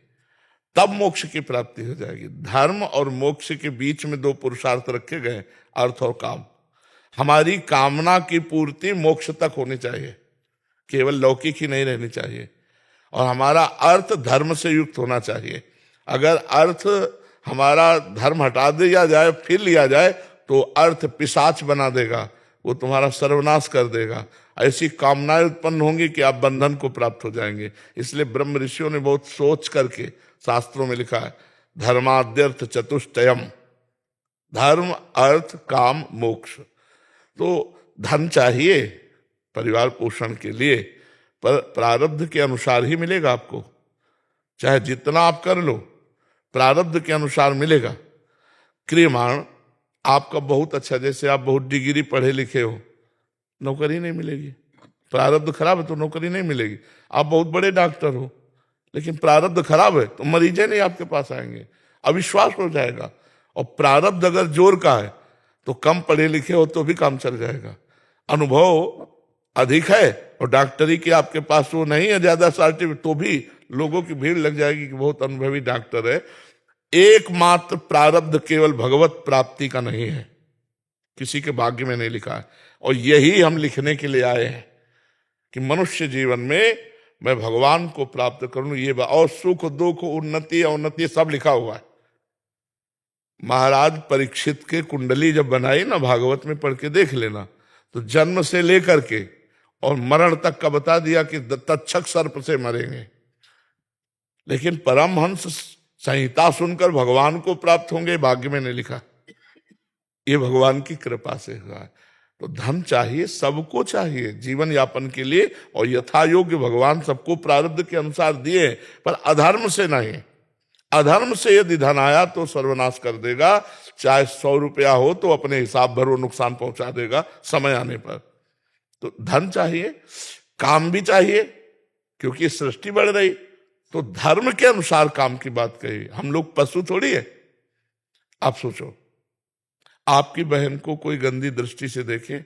तब मोक्ष की प्राप्ति हो जाएगी। धर्म और मोक्ष के बीच में दो पुरुषार्थ रखे गए, अर्थ और काम। हमारी कामना की पूर्ति मोक्ष तक होनी चाहिए, केवल लौकिक ही नहीं रहनी चाहिए। और हमारा अर्थ धर्म से युक्त होना चाहिए। अगर अर्थ हमारा धर्म हटा दिया जाए फिर लिया जाए तो अर्थ पिशाच बना देगा, वो तुम्हारा सर्वनाश कर देगा। ऐसी कामनाएं उत्पन्न होंगी कि आप बंधन को प्राप्त हो जाएंगे। इसलिए ब्रह्म ऋषियों ने बहुत सोच करके शास्त्रों में लिखा है, धर्माद्यर्थ चतुष्टयम, धर्म, अर्थ, काम, मोक्ष। तो धन चाहिए परिवार पोषण के लिए, पर प्रारब्ध के अनुसार ही मिलेगा आपको। चाहे जितना आप कर लो, प्रारब्ध के अनुसार मिलेगा। क्रियमाण आपका बहुत अच्छा, जैसे आप बहुत डिग्री पढ़े लिखे हो, नौकरी नहीं मिलेगी। प्रारब्ध खराब है तो नौकरी नहीं मिलेगी। आप बहुत बड़े डॉक्टर हो, लेकिन प्रारब्ध खराब है तो मरीजें नहीं आपके पास आएंगे, अविश्वास हो जाएगा। और प्रारब्ध अगर जोर का है तो कम पढ़े लिखे हो तो भी काम चल जाएगा। अनुभव अधिक है और डॉक्टरी की आपके पास वो नहीं है ज्यादा सर्टिफिकेट, तो भी लोगों की भीड़ लग जाएगी कि बहुत अनुभवी डॉक्टर है। एकमात्र प्रारब्ध केवल भगवत प्राप्ति का नहीं है, किसी के भाग्य में नहीं लिखा है। और यही हम लिखने के लिए आए हैं कि मनुष्य जीवन में मैं भगवान को प्राप्त करूं, ये और सुख, दुख, उन्नति, अवनति सब लिखा हुआ है। महाराज परीक्षित के कुंडली जब बनाई ना, भागवत में पढ़ के देख लेना, तो जन्म से लेकर के और मरण तक का बता दिया कि तक्षक सर्प से मरेंगे, लेकिन परमहंस संहिता सुनकर भगवान को प्राप्त होंगे, भाग्य में नहीं लिखा। ये भगवान की कृपा से हुआ है। तो धन चाहिए, सबको चाहिए जीवन यापन के लिए, और यथा योग्य भगवान सबको प्रारब्ध के अनुसार दिए, पर अधर्म से नहीं। अधर्म से यदि धन आया तो सर्वनाश कर देगा। चाहे 100 रुपया हो तो अपने हिसाब भर वो नुकसान पहुंचा देगा समय आने पर। तो धन चाहिए, काम भी चाहिए, क्योंकि सृष्टि बढ़ रही, तो धर्म के अनुसार काम की बात कही। हम लोग पशु थोड़ी है। आप सोचो, आपकी बहन को कोई गंदी दृष्टि से देखे,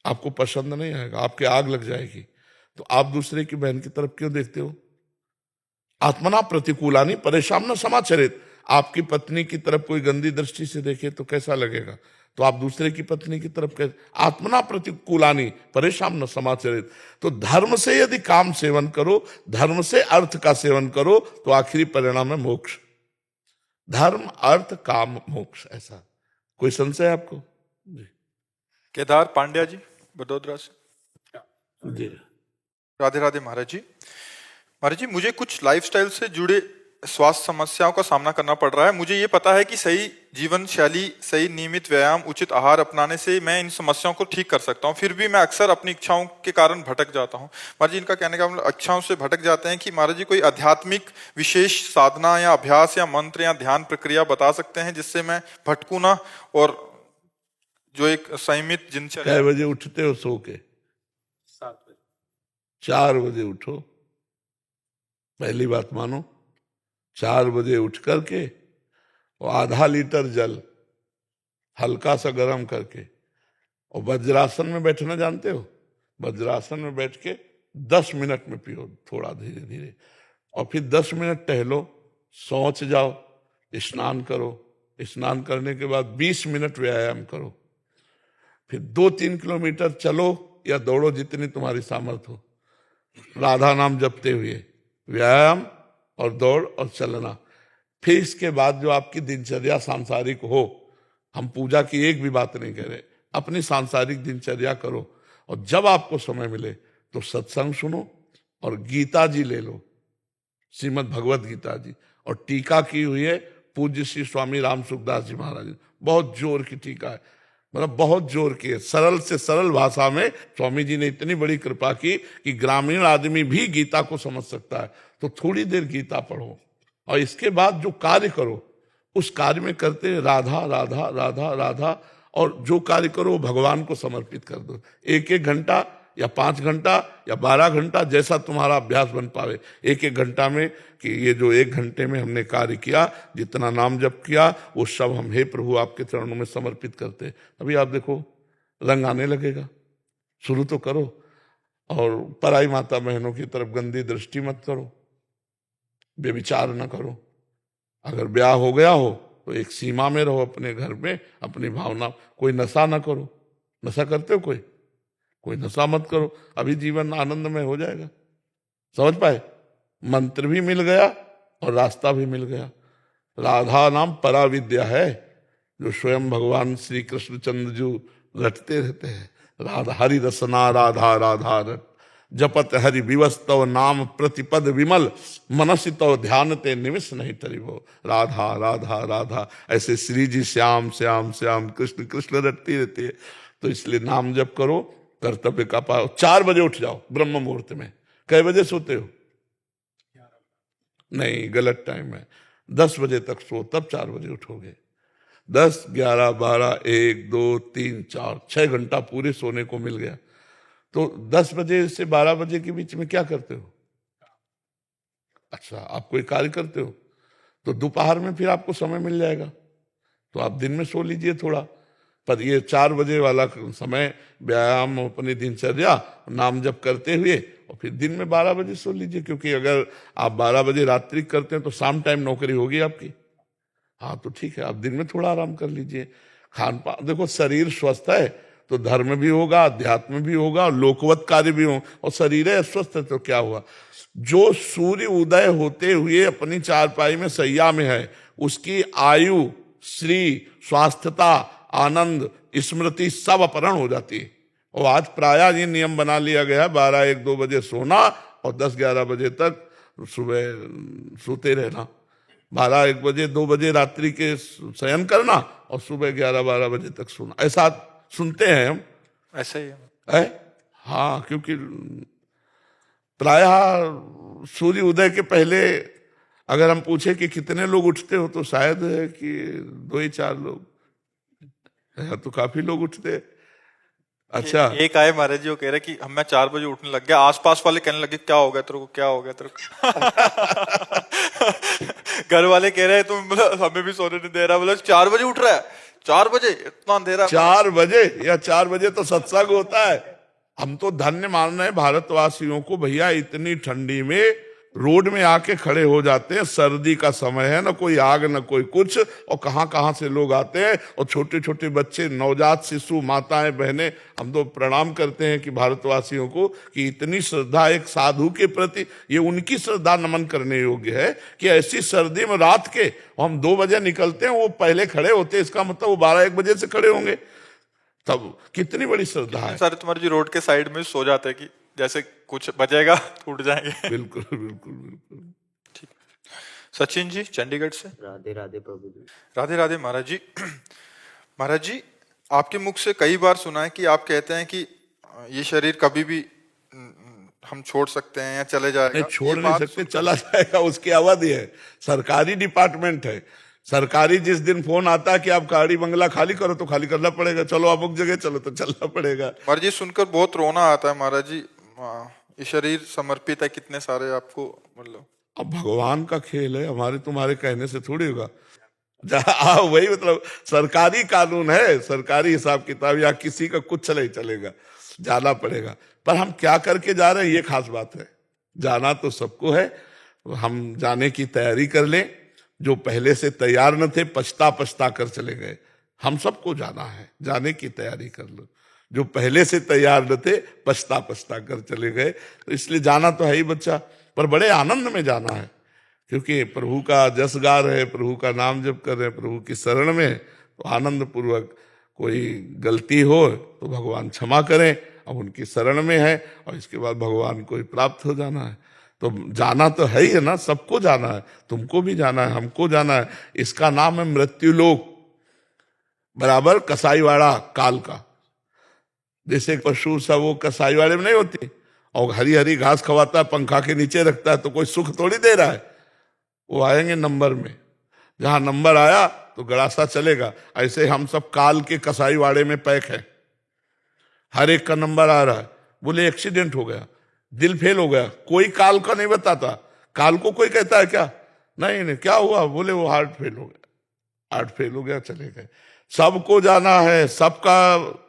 आपको पसंद नहीं आएगा, आपके आग लग जाएगी, तो आप दूसरे की बहन की तरफ क्यों देखते हो? आत्मना प्रतिकूलानि परेशान न समाचरित। आपकी पत्नी की तरफ कोई गंदी दृष्टि से देखे तो कैसा लगेगा, तो आप दूसरे की पत्नी की तरफ कैसे, आत्मना प्रतिकूलानि परेशान न समाचरित। तो धर्म से यदि काम सेवन करो, धर्म से अर्थ का सेवन करो, तो आखिरी परिणाम है मोक्ष। धर्म अर्थ काम मोक्ष, ऐसा। कोई संशय आपको? जी केदार पांड्या जी बड़ोदरा से। जी। राधे राधे महाराज जी। महाराज जी, मुझे कुछ लाइफस्टाइल से जुड़े स्वास्थ्य समस्याओं का सामना करना पड़ रहा है। मुझे ये पता है कि सही जीवन शैली, सही नियमित व्यायाम, उचित आहार अपनाने से मैं इन समस्याओं को ठीक कर सकता हूँ। फिर भी मैं अक्सर अपनी इच्छाओं के कारण भटक जाता हूँ। महाराज जी, इनका कहने का मतलब इच्छाओं से भटक जाते हैं कि महाराज जी कोई आध्यात्मिक विशेष साधना या अभ्यास या मंत्र या ध्यान प्रक्रिया बता सकते हैं जिससे मैं भटकूं ना, और जो एक संयमित दिनचर्या। कै बजे उठते हो सो के? 7 बजे। 4 बजे उठो। पहली बात मानो, 4 बजे उठ करके और आधा लीटर जल हल्का सा गर्म करके, और वज्रासन में बैठना जानते हो? वज्रासन में बैठ के 10 मिनट में पियो, थोड़ा धीरे धीरे, और फिर 10 मिनट टहलो, शौच जाओ, स्नान करो, स्नान करने के बाद 20 मिनट व्यायाम करो, फिर 2-3 किलोमीटर चलो या दौड़ो, जितनी तुम्हारी सामर्थ्य हो, राधा नाम जपते हुए। व्यायाम और दौड़ और चलना। फिर इसके बाद जो आपकी दिनचर्या सांसारिक हो, हम पूजा की एक भी बात नहीं कह रहे, अपनी सांसारिक दिनचर्या करो, और जब आपको समय मिले तो सत्संग सुनो और गीता जी ले लो, श्रीमद् भगवत गीता जी, और टीका की हुई है पूज्य श्री स्वामी राम सुखदास जी महाराज ने, बहुत जोर की टीका है, मतलब बहुत जोर की है, सरल से सरल भाषा में। स्वामी जी ने इतनी बड़ी कृपा की कि ग्रामीण आदमी भी गीता को समझ सकता है। तो थोड़ी देर गीता पढ़ो, और इसके बाद जो कार्य करो उस कार्य में करते हुए राधा राधा राधा राधा, और जो कार्य करो वो भगवान को समर्पित कर दो। 1-1 घंटा या 5 घंटा या 12 घंटा, जैसा तुम्हारा अभ्यास बन पावे। 1-1 घंटा में कि ये जो 1 घंटे में हमने कार्य किया, जितना नाम जप किया, वो सब हम हे प्रभु आपके चरणों में समर्पित करते। अभी आप देखो रंग आने लगेगा। शुरू तो करो, और पराई माता बहनों की तरफ गंदी दृष्टि मत करो, बेविचार न करो। अगर ब्याह हो गया हो तो एक सीमा में रहो, अपने घर में अपनी भावना। कोई नशा न करो। नशा करते हो कोई नशा मत करो, अभी जीवन आनंदमय हो जाएगा। समझ पाए? मंत्र भी मिल गया और रास्ता भी मिल गया। राधा नाम परा विद्या है, जो स्वयं भगवान श्री कृष्णचंद्र जी रटते रहते हैं। राधा हरि रसना राधा राधा रट, जपत हरि विवस्तव नाम प्रतिपद विमल, मनसि तव ध्यान ते निमिष नहीं तरिवो। राधा राधा राधा, ऐसे श्री जी श्याम श्याम श्याम, कृष्ण कृष्ण रटती रहती है। तो इसलिए नाम जप करो, कर्तव्य का पाओ। 4 बजे उठ जाओ ब्रह्म मुहूर्त में। कै बजे सोते हो? नहीं, गलत टाइम है। 10 बजे तक सो, तब 4 बजे उठोगे। 10, 11, 12, 1, 2, 3, 4, 6 घंटा पूरे सोने को मिल गया। तो 10 बजे से 12 बजे के बीच में क्या करते हो? अच्छा, आप कोई कार्य करते हो तो दोपहर में फिर आपको समय मिल जाएगा, तो आप दिन में सो लीजिए थोड़ा। पर ये 4 बजे वाला समय व्यायाम, अपनी दिनचर्या, नाम जप करते हुए, और फिर दिन में 12 बजे सो लीजिए। क्योंकि अगर आप 12 बजे रात्रि करते हैं तो शाम टाइम नौकरी होगी आपकी। हाँ, तो ठीक है, आप दिन में थोड़ा आराम कर लीजिए। खान पान देखो, शरीर स्वस्थ है तो धर्म भी होगा, अध्यात्म भी होगा, और लोकवत कार्य भी हो। और शरीर अस्वस्थ है तो क्या हुआ? जो सूर्य उदय होते हुए अपनी चारपाई में सैया में है, उसकी आयु, श्री, स्वास्थ्यता, आनंद, स्मृति सब अपहरण हो जाती है। और आज प्रायः ये नियम बना लिया गया, 12-1-2 बजे सोना और 10-11 बजे तक सुबह सोते रहना। 12-1 बजे 2 बजे रात्रि के शयन करना और सुबह 11-12 बजे तक सोना। ऐसा सुनते हैं हम। ऐसा ही है। हाँ, क्योंकि प्रायः सूर्य उदय के पहले अगर हम पूछे कि कितने लोग उठते हो, तो शायद है कि 2-4 लोग, या तो काफी लोग उठते। अच्छा, एक आए महाराज जी, वो कह रहे कि मैं 4 बजे उठने लग गया। आसपास वाले कहने लगे क्या हो गया तेरे को, क्या हो गया तेरे को। घर वाले कह रहे तुम, मतलब हमें भी सोने नहीं दे रहा, बोला 4 बजे उठ रहा है। 4 बजे इतना अंधेरा? 4 बजे या 4 बजे तो सत्संग होता है। हम तो धन्य मान रहे हैं भारतवासियों को, भैया इतनी ठंडी में रोड में आके खड़े हो जाते हैं, सर्दी का समय है, ना कोई आग ना कोई कुछ, और कहां कहां से लोग आते हैं, और छोटे छोटे बच्चे, नवजात शिशु, माताएं, बहनें। हम तो प्रणाम करते हैं कि भारतवासियों को कि इतनी श्रद्धा एक साधु के प्रति, ये उनकी श्रद्धा नमन करने योग्य है कि ऐसी सर्दी में रात के हम 2 बजे निकलते हैं, वो पहले खड़े होते हैं, इसका मतलब वो 12-1 बजे से खड़े होंगे, तब कितनी बड़ी श्रद्धा है। सर तुम्हारे जी रोड के साइड में सो जाते हैं कि जैसे कुछ बजेगा तो उठ जाएंगे। बिल्कुल बिल्कुल बिल्कुल। ठीक। सचिन जी चंडीगढ़ से। राधे राधे प्रभु जी। राधे राधे महाराज जी। महाराज जी, आपके मुख से कई बार सुना है कि आप कहते हैं कि ये शरीर कभी भी हम छोड़ सकते हैं या चले जाएगा। नहीं, छोड़ ये नहीं बात सकते, चला जाएगा, उसकी अवधि है। सरकारी डिपार्टमेंट है, सरकारी जिस दिन फोन आता है कि आप गाड़ी बंगला खाली करो तो खाली करना पड़ेगा, चलो आप उस जगह चलो तो चलना पड़ेगा। महाराज जी सुनकर बहुत रोना आता है महाराज जी। ये शरीर समर्पित है कितने सारे आपको, मतलब अब भगवान का खेल है, हमारे तुम्हारे कहने से थोड़ी होगा। वही मतलब सरकारी कानून है, सरकारी हिसाब किताब, या किसी का कुछ नहीं चलेगा, जाना पड़ेगा। पर हम क्या करके जा रहे हैं ये खास बात है। जाना तो सबको है, हम जाने की तैयारी कर लें। जो पहले से तैयार न थे, पछता पछता कर चले गए। हम सबको जाना है, जाने की तैयारी कर लो। जो पहले से तैयार न थे, पछता पछता कर चले गए। तो इसलिए जाना तो है ही बच्चा, पर बड़े आनंद में जाना है, क्योंकि प्रभु का जस गा रहे, प्रभु का नाम जप कर रहे, प्रभु की शरण में, तो आनंद पूर्वक। कोई गलती हो तो भगवान क्षमा करें, अब उनकी शरण में है, और इसके बाद भगवान को ही प्राप्त हो जाना है। तो जाना तो है ही है ना, सबको जाना है, तुमको भी जाना है, हमको जाना है। इसका नाम है मृत्युलोक, बराबर कसाईवाड़ा काल का। जैसे पशु सब वो कसाईवाड़े में नहीं होती, और हरी हरी घास खवाता है, पंखा के नीचे रखता है, तो कोई सुख थोड़ी दे रहा है। वो आएंगे नंबर में, जहां नंबर आया तो गड़ासा चलेगा। ऐसे हम सब काल के कसाईवाड़े में पैक है, हर एक का नंबर आ रहा है। बोले एक्सीडेंट हो गया, दिल फेल हो गया, कोई काल का नहीं बताता। काल को कोई कहता है क्या? नहीं नहीं, क्या हुआ? बोले वो हार्ट फेल हो गया, हार्ट फेल हो गया, चले गए। सबको जाना है, सबका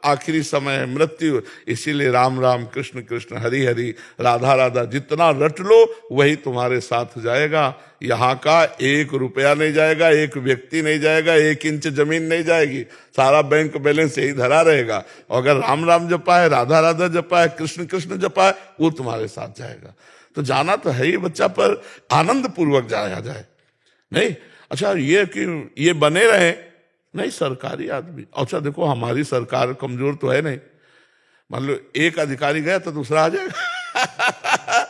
आखिरी समय है, मृत्यु। इसीलिए राम राम, कृष्ण कृष्ण, हरि हरि, राधा राधा जितना रट लो वही तुम्हारे साथ जाएगा। यहाँ का 1 रुपया नहीं जाएगा, 1 व्यक्ति नहीं जाएगा, 1 इंच जमीन नहीं जाएगी, सारा बैंक बैलेंस यही धरा रहेगा। और अगर राम राम जपा है, राधा राधा जपा है, कृष्ण कृष्ण जपा है, वो तुम्हारे साथ जाएगा। तो जाना तो है ही बच्चा, पर आनंद पूर्वक जाया जाए। नहीं अच्छा ये कि ये बने रहे नहीं सरकारी आदमी। अच्छा देखो, हमारी सरकार कमजोर तो है नहीं, मान लो एक अधिकारी गया तो दूसरा आ जाएगा।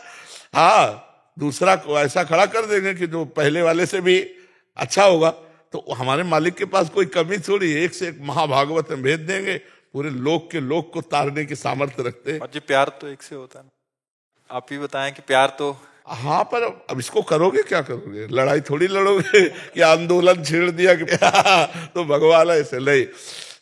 हाँ, दूसरा को ऐसा खड़ा कर देंगे कि जो पहले वाले से भी अच्छा होगा। तो हमारे मालिक के पास कोई कमी थोड़ी, एक से एक महाभागवत में भेज देंगे, पूरे लोक के लोक को तारने की सामर्थ्य रखते हैं। जी प्यार तो एक से होता है ना, आप ही बताएं कि प्यार तो। हाँ, पर अब इसको करोगे क्या करोगे? लड़ाई थोड़ी लड़ोगे कि आंदोलन छेड़ दिया कि तो भगवान ऐसे नहीं।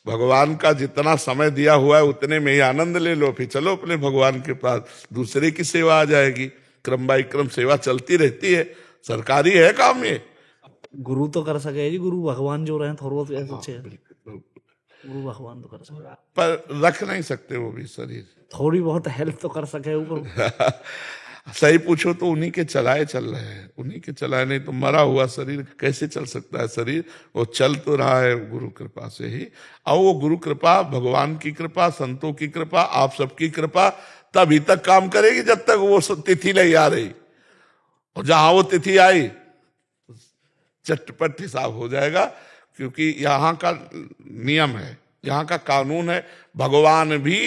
भगवान का जितना समय दिया हुआ है उतने में ही आनंद ले लो, फिर चलो अपने भगवान के पास। दूसरे की सेवा आ जाएगी, क्रम बाई क्रम सेवा चलती रहती है, सरकारी है काम ये। गुरु तो कर सके जी, गुरु भगवान जो रहे थोड़ा बहुत ऐसे है, गुरु भगवान तो कर सके, पर रख नहीं सकते वो भी शरीर, थोड़ी बहुत हेल्प तो कर सके ऊपर। सही पूछो तो उन्हीं के चलाए चल रहे हैं, उन्हीं के चलाए, नहीं तो मरा हुआ शरीर कैसे चल सकता है शरीर? वो चल तो रहा है गुरु कृपा से ही। और वो गुरु कृपा, भगवान की कृपा, संतों की कृपा, आप सबकी कृपा तभी तक काम करेगी जब तक वो तिथि नहीं आ रही। और जहां वो तिथि आई चटपट हिसाब हो जाएगा, क्योंकि यहाँ का नियम है, यहाँ का कानून है। भगवान भी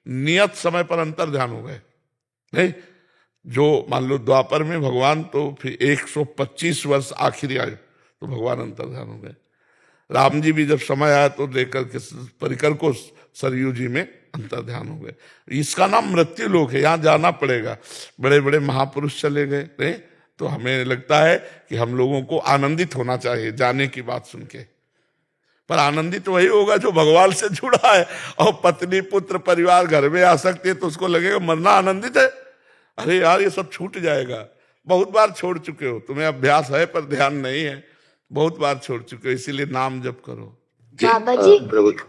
नियत समय पर अंतर ध्यान हो गए। नहीं, जो मान लो द्वापर में भगवान तो फिर 125 वर्ष आखिरी आयु तो भगवान अंतर ध्यान हो गए। राम जी भी जब समय आया तो लेकर के परिकर को सरयू जी में अंतर ध्यान हो गए। इसका नाम मृत्यु लोक है, यहाँ जाना पड़ेगा। बड़े बड़े महापुरुष चले गए, नहीं तो हमें लगता है कि हम लोगों को आनंदित होना चाहिए जाने की बात सुन के। पर आनंदित वही होगा जो भगवान से जुड़ा है। और पत्नी पुत्र परिवार घर में आ सकती है तो उसको लगेगा मरना आनंदित है। अरे यार ये सब छूट जाएगा। बहुत बार छोड़ चुके हो, तुम्हें अभ्यास है पर ध्यान नहीं है, बहुत बार छोड़ चुके हो, इसीलिए नाम जप करो। बाबा जी,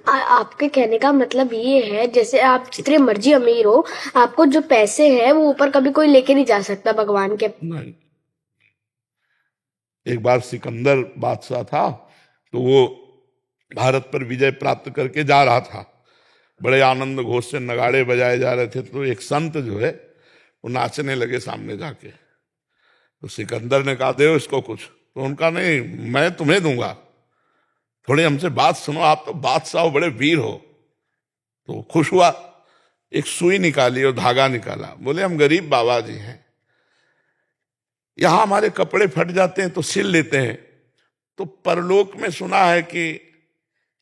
आपके कहने का मतलब ये है जैसे आप जितने मर्जी अमीर हो, आपको जो पैसे हैं वो ऊपर कभी कोई लेके नहीं जा सकता भगवान के। नहीं। एक बार सिकंदर बादशाह था, तो वो भारत पर विजय प्राप्त करके जा रहा था। बड़े आनंद घोष से नगाड़े बजाए जा रहे थे, तो एक संत जो है वो नाचने लगे सामने जाके। तो सिकंदर ने कहा, दे इसको कुछ। तो उनका, नहीं, मैं तुम्हें दूंगा, थोड़ी हमसे बात सुनो, आप तो बादशाह हो, बड़े वीर हो। तो खुश हुआ, एक सुई निकाली और धागा निकाला। बोले, हम गरीब बाबा जी हैं, यहां हमारे कपड़े फट जाते हैं तो सिल लेते हैं, तो परलोक में सुना है कि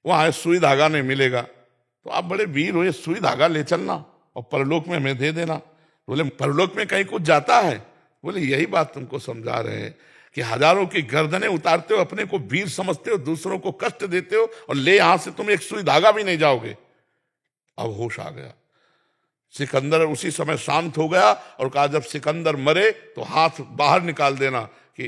वहां सुई धागा नहीं मिलेगा, तो आप बड़े वीर हो, ये सुई धागा ले चलना और परलोक में हमें दे देना। बोले, परलोक में कहीं कुछ जाता है? बोले, यही बात तुमको समझा रहे हैं कि हजारों की गर्दनें उतारते हो, अपने को वीर समझते हो, दूसरों को कष्ट देते हो, और ले यहां से तुम एक सुई धागा भी नहीं जाओगे। अब होश आ गया। सिकंदर उसी समय शांत हो गया और कहा, जब सिकंदर मरे तो हाथ बाहर निकाल देना कि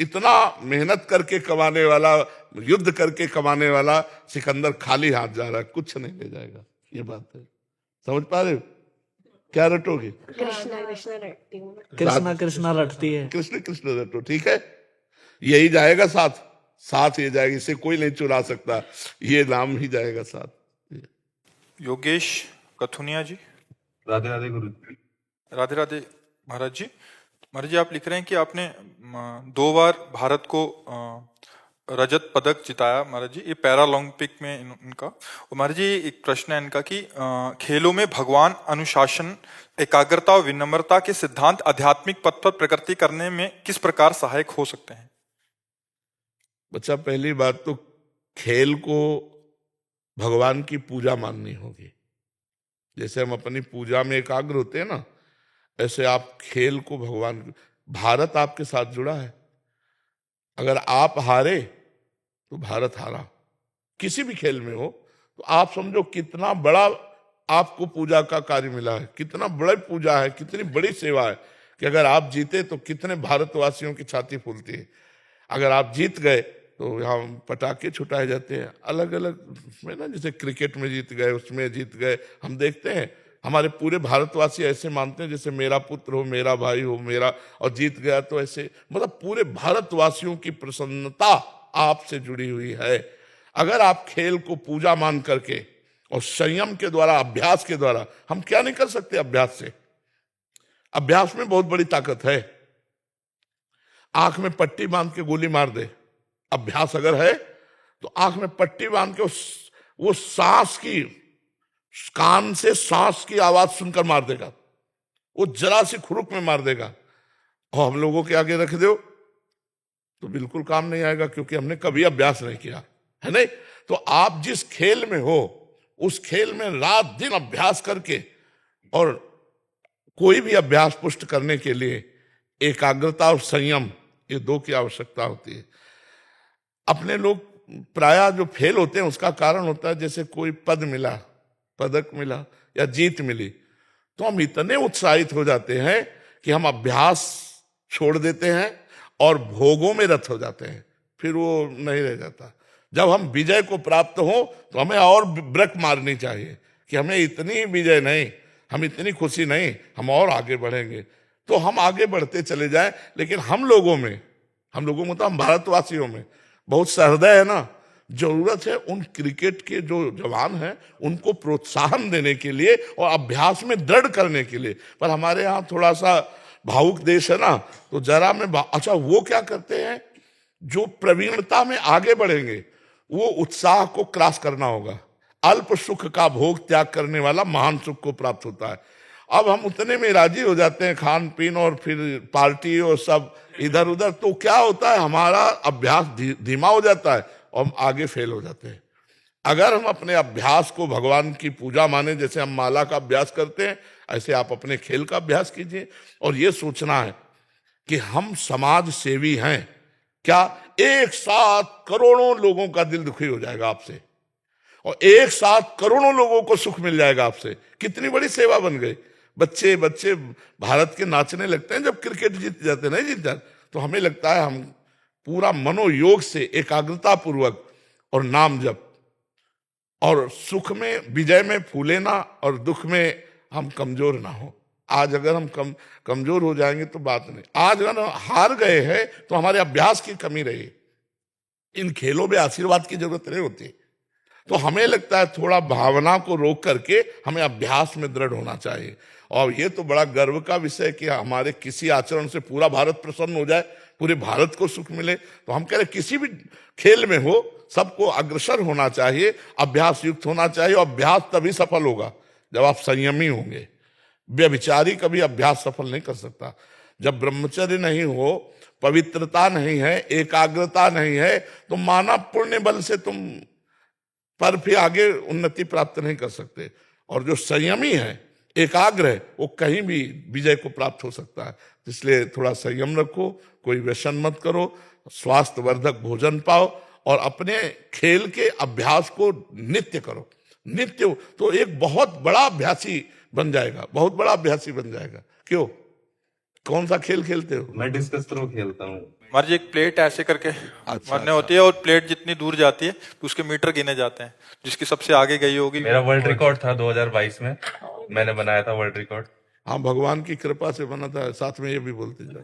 इतना मेहनत करके कमाने वाला, युद्ध करके कमाने वाला सिकंदर खाली हाथ जा रहा है, कुछ नहीं ले जाएगा। ये बात है, समझ पा रहे हो? क्या रटोगे? कृष्णा कृष्णा रटती हूँ। कृष्णा कृष्णा रटती है। कृष्ण कृष्ण रटो, ठीक है, यही जाएगा साथ, साथ ये जाएगा, इसे कोई नहीं चुरा सकता, ये नाम ही जाएगा साथ। योगेश कथुनिया जी। राधे राधे गुरु। राधे राधे महाराज जी। महाराज जी, आप लिख रहे हैं कि आपने 2 बार भारत को रजत पदक जिताया महाराज जी, ये पैरालंपिक में इनका। और महाराज जी, एक प्रश्न है इनका कि खेलों में भगवान अनुशासन, एकाग्रता और विनम्रता के सिद्धांत आध्यात्मिक पथ पर प्रगति करने में किस प्रकार सहायक हो सकते हैं? बच्चा, पहली बात तो खेल को भगवान की पूजा माननी होगी। जैसे हम अपनी पूजा में एकाग्र होते हैं ना, ऐसे आप खेल को भगवान, भारत आपके साथ जुड़ा है। अगर आप हारे तो भारत हारा, किसी भी खेल में हो, तो आप समझो कितना बड़ा आपको पूजा का कार्य मिला है, कितना बड़ा पूजा है, कितनी बड़ी सेवा है कि अगर आप जीते तो कितने भारतवासियों की छाती फूलती है। अगर आप जीत गए तो यहाँ पटाखे छुटाए जाते हैं अलग अलग में ना, जैसे क्रिकेट में जीत गए, उसमें जीत गए, हम देखते हैं हमारे पूरे भारतवासी ऐसे मानते हैं जैसे मेरा पुत्र हो, मेरा भाई हो, मेरा, और जीत गया तो ऐसे, मतलब पूरे भारतवासियों की प्रसन्नता आपसे जुड़ी हुई है। अगर आप खेल को पूजा मान करके और संयम के द्वारा, अभ्यास के द्वारा, हम क्या नहीं कर सकते अभ्यास से? अभ्यास में बहुत बड़ी ताकत है। आंख में पट्टी बांध के गोली मार दे, अभ्यास अगर है तो आंख में पट्टी बांध के वो सांस की, कान से सांस की आवाज सुनकर मार देगा, वो जरा सी खुरुक में मार देगा। और हम लोगों के आगे रख दो तो बिल्कुल काम नहीं आएगा, क्योंकि हमने कभी अभ्यास नहीं किया है, नहीं? तो आप जिस खेल में हो, उस खेल में रात दिन अभ्यास करके, और कोई भी अभ्यास पुष्ट करने के लिए एकाग्रता और संयम, ये 2 की आवश्यकता होती है। अपने लोग प्रायः जो फेल होते हैं उसका कारण होता है, जैसे कोई पद मिला, पदक मिला या जीत मिली, तो हम इतने उत्साहित हो जाते हैं कि हम अभ्यास छोड़ देते हैं और भोगों में रत हो जाते हैं, फिर वो नहीं रह जाता। जब हम विजय को प्राप्त हो तो हमें और ब्रेक मारनी चाहिए कि हमें इतनी विजय नहीं, हम इतनी खुशी नहीं, हम और आगे बढ़ेंगे। तो हम आगे बढ़ते चले जाएं, लेकिन हम लोगों में तो हम भारतवासियों में बहुत सहृदय है ना, जरूरत है उन क्रिकेट के जो जवान हैं उनको प्रोत्साहन देने के लिए और अभ्यास में दृढ़ करने के लिए। पर हमारे यहाँ थोड़ा सा भावुक देश है ना, तो जरा में अच्छा, वो क्या करते हैं, जो प्रवीणता में आगे बढ़ेंगे वो उत्साह को क्रॉस करना होगा। अल्प सुख का भोग त्याग करने वाला महान सुख को प्राप्त होता है। अब हम उतने में राजी हो जाते हैं, खान पीन और फिर पार्टी और सब इधर उधर, तो क्या होता है, हमारा अभ्यास धीमा हो जाता है और हम आगे फेल हो जाते हैं। अगर हम अपने अभ्यास को भगवान की पूजा माने, जैसे हम माला का अभ्यास करते हैं, ऐसे आप अपने खेल का अभ्यास कीजिए। और ये सोचना है कि हम समाज सेवी हैं। क्या एक साथ करोड़ों लोगों का दिल दुखी हो जाएगा आपसे, और एक साथ करोड़ों लोगों को सुख मिल जाएगा आपसे। कितनी बड़ी सेवा बन गई। बच्चे भारत के नाचने लगते हैं जब क्रिकेट जीत जाते, नहीं जीत जाते, तो हमें लगता है हम पूरा मनोयोग से एकाग्रता पूर्वक और नाम जप, और सुख में विजय में फूले ना और दुख में हम कमजोर ना हो। आज अगर हम कमजोर हो जाएंगे तो बात नहीं। आज अगर हम हार गए हैं तो हमारे अभ्यास की कमी रही। इन खेलों में आशीर्वाद की जरूरत नहीं होती। तो हमें लगता है थोड़ा भावना को रोक करके हमें अभ्यास में दृढ़ होना चाहिए। और ये तो बड़ा गर्व का विषय है कि हमारे किसी आचरण से पूरा भारत प्रसन्न हो जाए, पूरे भारत को सुख मिले। तो हम कह रहे किसी भी खेल में हो, सबको अग्रसर होना चाहिए, अभ्यास युक्त होना चाहिए। और अभ्यास तभी सफल होगा जब आप संयमी होंगे। व्यभिचारी कभी अभ्यास सफल नहीं कर सकता। जब ब्रह्मचर्य नहीं हो, पवित्रता नहीं है, एकाग्रता नहीं है, तो मानव पुण्य बल से तुम पर फिर आगे उन्नति प्राप्त नहीं कर सकते। और जो संयमी है, एकाग्र है, वो कहीं भी विजय को प्राप्त हो सकता है। इसलिए थोड़ा संयम रखो, कोई व्यसन मत करो, स्वास्थ्य वर्धक भोजन पाओ और अपने खेल के अभ्यास को नित्य करो। नित्य तो एक बहुत बड़ा अभ्यासी बन जाएगा, बहुत बड़ा अभ्यासी बन जाएगा। क्यों, कौन सा खेल खेलते हो? मैं डिस्कस थ्रो खेलता हूँ। हमारी एक प्लेट ऐसे करके मारने होती है और प्लेट जितनी दूर जाती है तो उसके मीटर गिने जाते हैं, जिसकी सबसे आगे गई होगी। मेरा वर्ल्ड रिकॉर्ड था 2022 में, मैंने बनाया था वर्ल्ड रिकॉर्ड। हाँ, भगवान की कृपा से बना था, साथ में ये भी बोलते जाओ।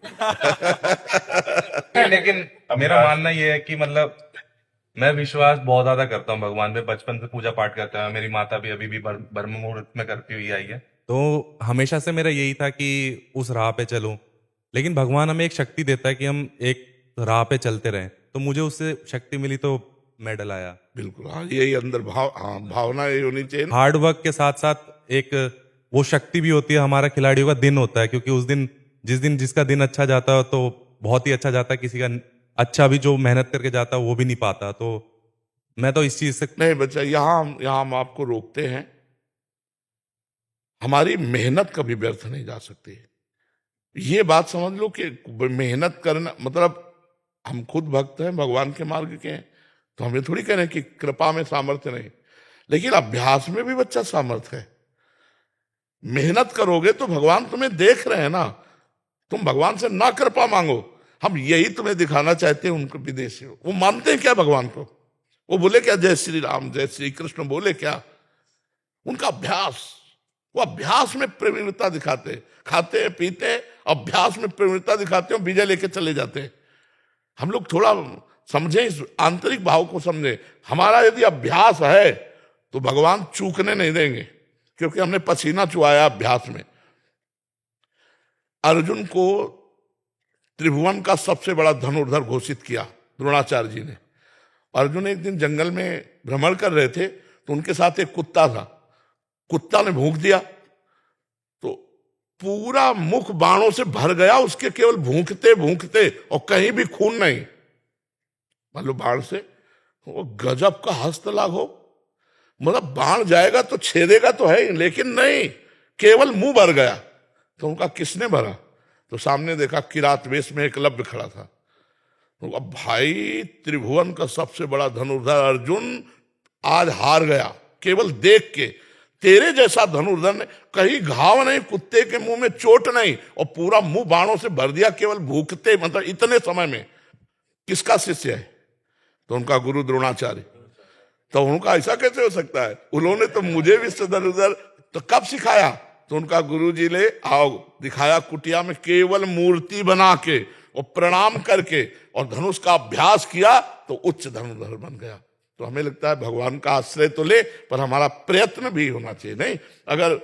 लेकिन मेरा मानना ये है कि मतलब मैं विश्वास बहुत ज्यादा करता हूँ भगवान पे। बचपन से पूजा पाठ करता हूँ। मेरी माता भी अभी भी ब्रह्म मुहूर्त में करती हुई आई है। तो हमेशा से मेरा यही था कि उस राह पे चलूं। लेकिन भगवान हमें एक शक्ति देता है कि हम एक राह पे चलते रहें। तो मुझे उससे शक्ति मिली तो मेडल आया। बिल्कुल, हाँ, यही अंदर भावना यही होनी चाहिए। हार्ड वर्क के साथ साथ एक वो शक्ति भी होती है। हमारा खिलाड़ियों का दिन होता है, क्योंकि उस दिन जिसका दिन अच्छा जाता है तो बहुत ही अच्छा जाता है। किसी का अच्छा भी जो मेहनत करके जाता है वो भी नहीं पाता। तो मैं तो इस चीज से नहीं बच्चा, यहाँ हम आपको रोकते हैं। हमारी मेहनत कभी व्यर्थ नहीं जा सकती। ये बात समझ लो कि मेहनत करना मतलब, हम खुद भक्त हैं, भगवान के मार्ग के हैं, तो हमें थोड़ी कह रहे हैं कि कृपा में सामर्थ्य नहीं, लेकिन अभ्यास में भी बच्चा सामर्थ्य है। मेहनत करोगे तो भगवान तुम्हें देख रहे हैं ना। तुम भगवान से ना कृपा मांगो, हम यही तुम्हें दिखाना चाहते हैं। उनको विदेशी वो मानते हैं क्या भगवान को? वो बोले क्या जय श्री राम जय श्री कृष्ण बोले क्या? उनका अभ्यास, वो अभ्यास में प्रवीणता दिखाते, खाते हैं पीते हैं, अभ्यास में प्रवीणता दिखाते हैं, विजय लेके चले जाते हैं। हम लोग थोड़ा समझें, इस आंतरिक भाव को समझें। हमारा यदि अभ्यास है तो भगवान चूकने नहीं देंगे, क्योंकि हमने पसीना चुआया अभ्यास में। अर्जुन को त्रिभुवन का सबसे बड़ा धनुर्धर घोषित किया द्रोणाचार्य जी ने। अर्जुन एक दिन जंगल में भ्रमण कर रहे थे तो उनके साथ एक कुत्ता था। कुत्ता ने भूंक दिया तो पूरा मुख बाणों से भर गया उसके, केवल भूंकते भूंकते, और कहीं भी खून नहीं। मतलब बाण से वो गजब का हस्तलाघव हो। मतलब बाण जाएगा तो छेदेगा तो है, लेकिन नहीं, केवल मुंह भर गया। तो उनका किसने भरा? तो सामने देखा किरात वेश में एकलव्य खड़ा था। तो अब भाई, त्रिभुवन का सबसे बड़ा धनुर्धर अर्जुन आज हार गया केवल देख के। तेरे जैसा धनुर्धर ने कहीं घाव नहीं, कुत्ते के मुंह में चोट नहीं, और पूरा मुंह बाणों से भर दिया केवल भूखते, मतलब इतने समय में। किसका शिष्य है? तो उनका गुरु द्रोणाचार्य। तो उनका ऐसा कैसे हो सकता है? उन्होंने तो मुझे भी धनुर्धर तो कब सिखाया? तो उनका गुरु जी ले आओ दिखाया कुटिया में, केवल मूर्ति बना के और प्रणाम करके और धनुष का अभ्यास किया तो उच्च धनुर्धर बन गया। तो हमें लगता है भगवान का आश्रय तो ले, पर हमारा प्रयत्न भी होना चाहिए। नहीं, अगर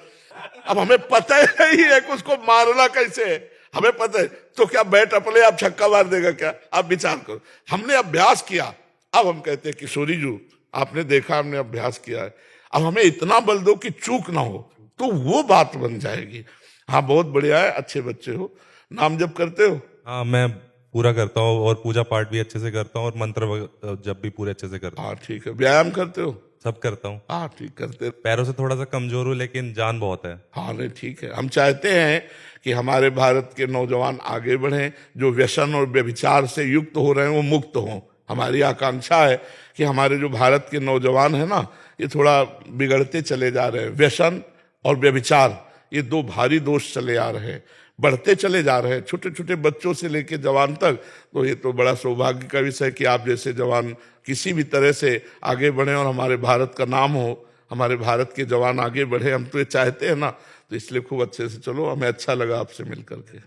अब हमें पता ही है कि उसको मारना कैसे है, हमें पता है, तो क्या बैट अपने आप छक्का मार देगा क्या? आप विचार करो। हमने अभ्यास किया, अब हम कहते हैं किशोरी जी आपने देखा हमने अभ्यास किया है, अब हमें इतना बल दो कि चूक ना हो, तो वो बात बन जाएगी। हाँ, बहुत बढ़िया है, अच्छे बच्चे हो। नाम जप करते हो? हाँ, मैं पूरा करता हूँ और पूजा पाठ भी अच्छे से करता हूँ और मंत्र जब भी पूरे अच्छे से करता हूँ। हाँ ठीक है। व्यायाम करते हो? सब करता हूँ। हाँ ठीक, करते। पैरों से थोड़ा सा कमजोर हूँ लेकिन जान बहुत है। हाँ नहीं ठीक है। हम चाहते हैं कि हमारे भारत के नौजवान आगे बढ़ें, जो व्यसन और व्यभिचार से युक्त हो रहे हैं वो मुक्त हों। हमारी आकांक्षा है कि हमारे जो भारत के नौजवान हैं ना, ये थोड़ा बिगड़ते चले जा रहे हैं। व्यसन और व्यभिचार, ये दो भारी दोष चले आ रहे हैं। बढ़ते चले जा रहे हैं, छोटे छोटे बच्चों से लेकर जवान तक। तो ये तो बड़ा सौभाग्य का विषय है कि आप जैसे जवान किसी भी तरह से आगे बढ़े और हमारे भारत का नाम हो, हमारे भारत के जवान आगे बढ़े, हम तो ये चाहते हैं ना। तो इसलिए खूब अच्छे से चलो, हमें अच्छा लगा आपसे मिल करके।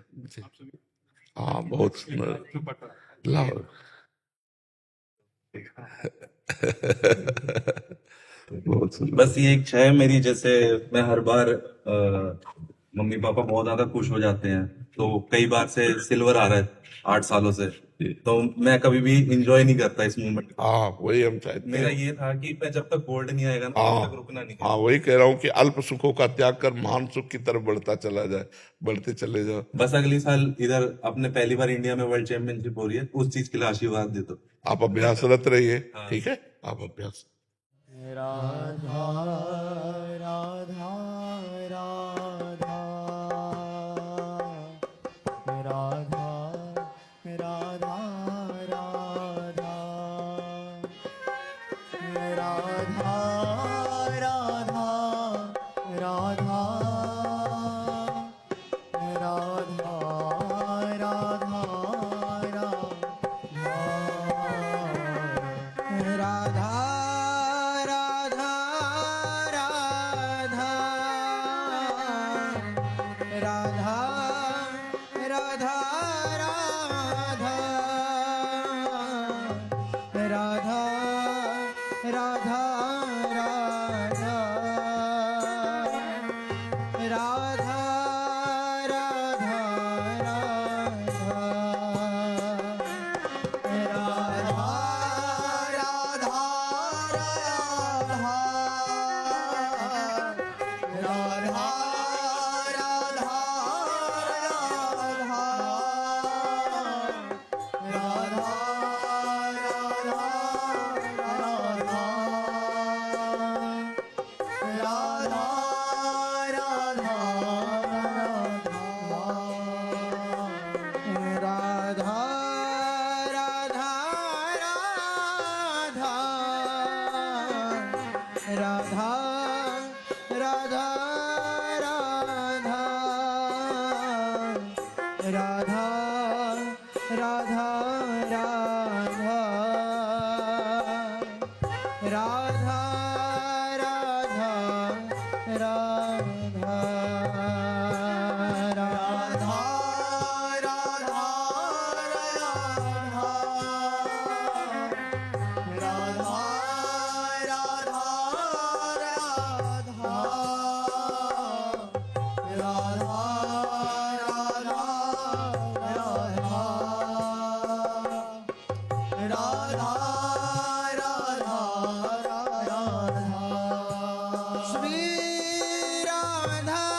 हाँ, बहुत सुंदर। लाओ। बहुत सुंदर। बस ये इच्छा है मेरी, जैसे मैं हर बार मम्मी पापा बहुत ज्यादा खुश हो जाते हैं, तो कई बार से सिल्वर आ रहा है 8 सालों से, तो मैं कभी भी इंजॉय नहीं करता इस मोमेंट को। हाँ, वही हम चाहते मेरा हैं। ये था कि मैं जब तक गोल्ड नहीं आएगा ना तब तक रुकना नहीं। हाँ, वही कह रहा हूँ कि अल्प सुखों का त्याग कर महान सुख की तरफ बढ़ता चला जाए, बढ़ते चले जाओ। बस अगले साल इधर अपने पहली बार इंडिया में वर्ल्ड चैंपियनशिप हो रही है, उस चीज के लिए आशीर्वाद दे दो। आप अभ्यासरत रहिए, ठीक है, आप अभ्यास। राधा राधा राधा राधा राधा राधा राधा राधा राधा श्री राधा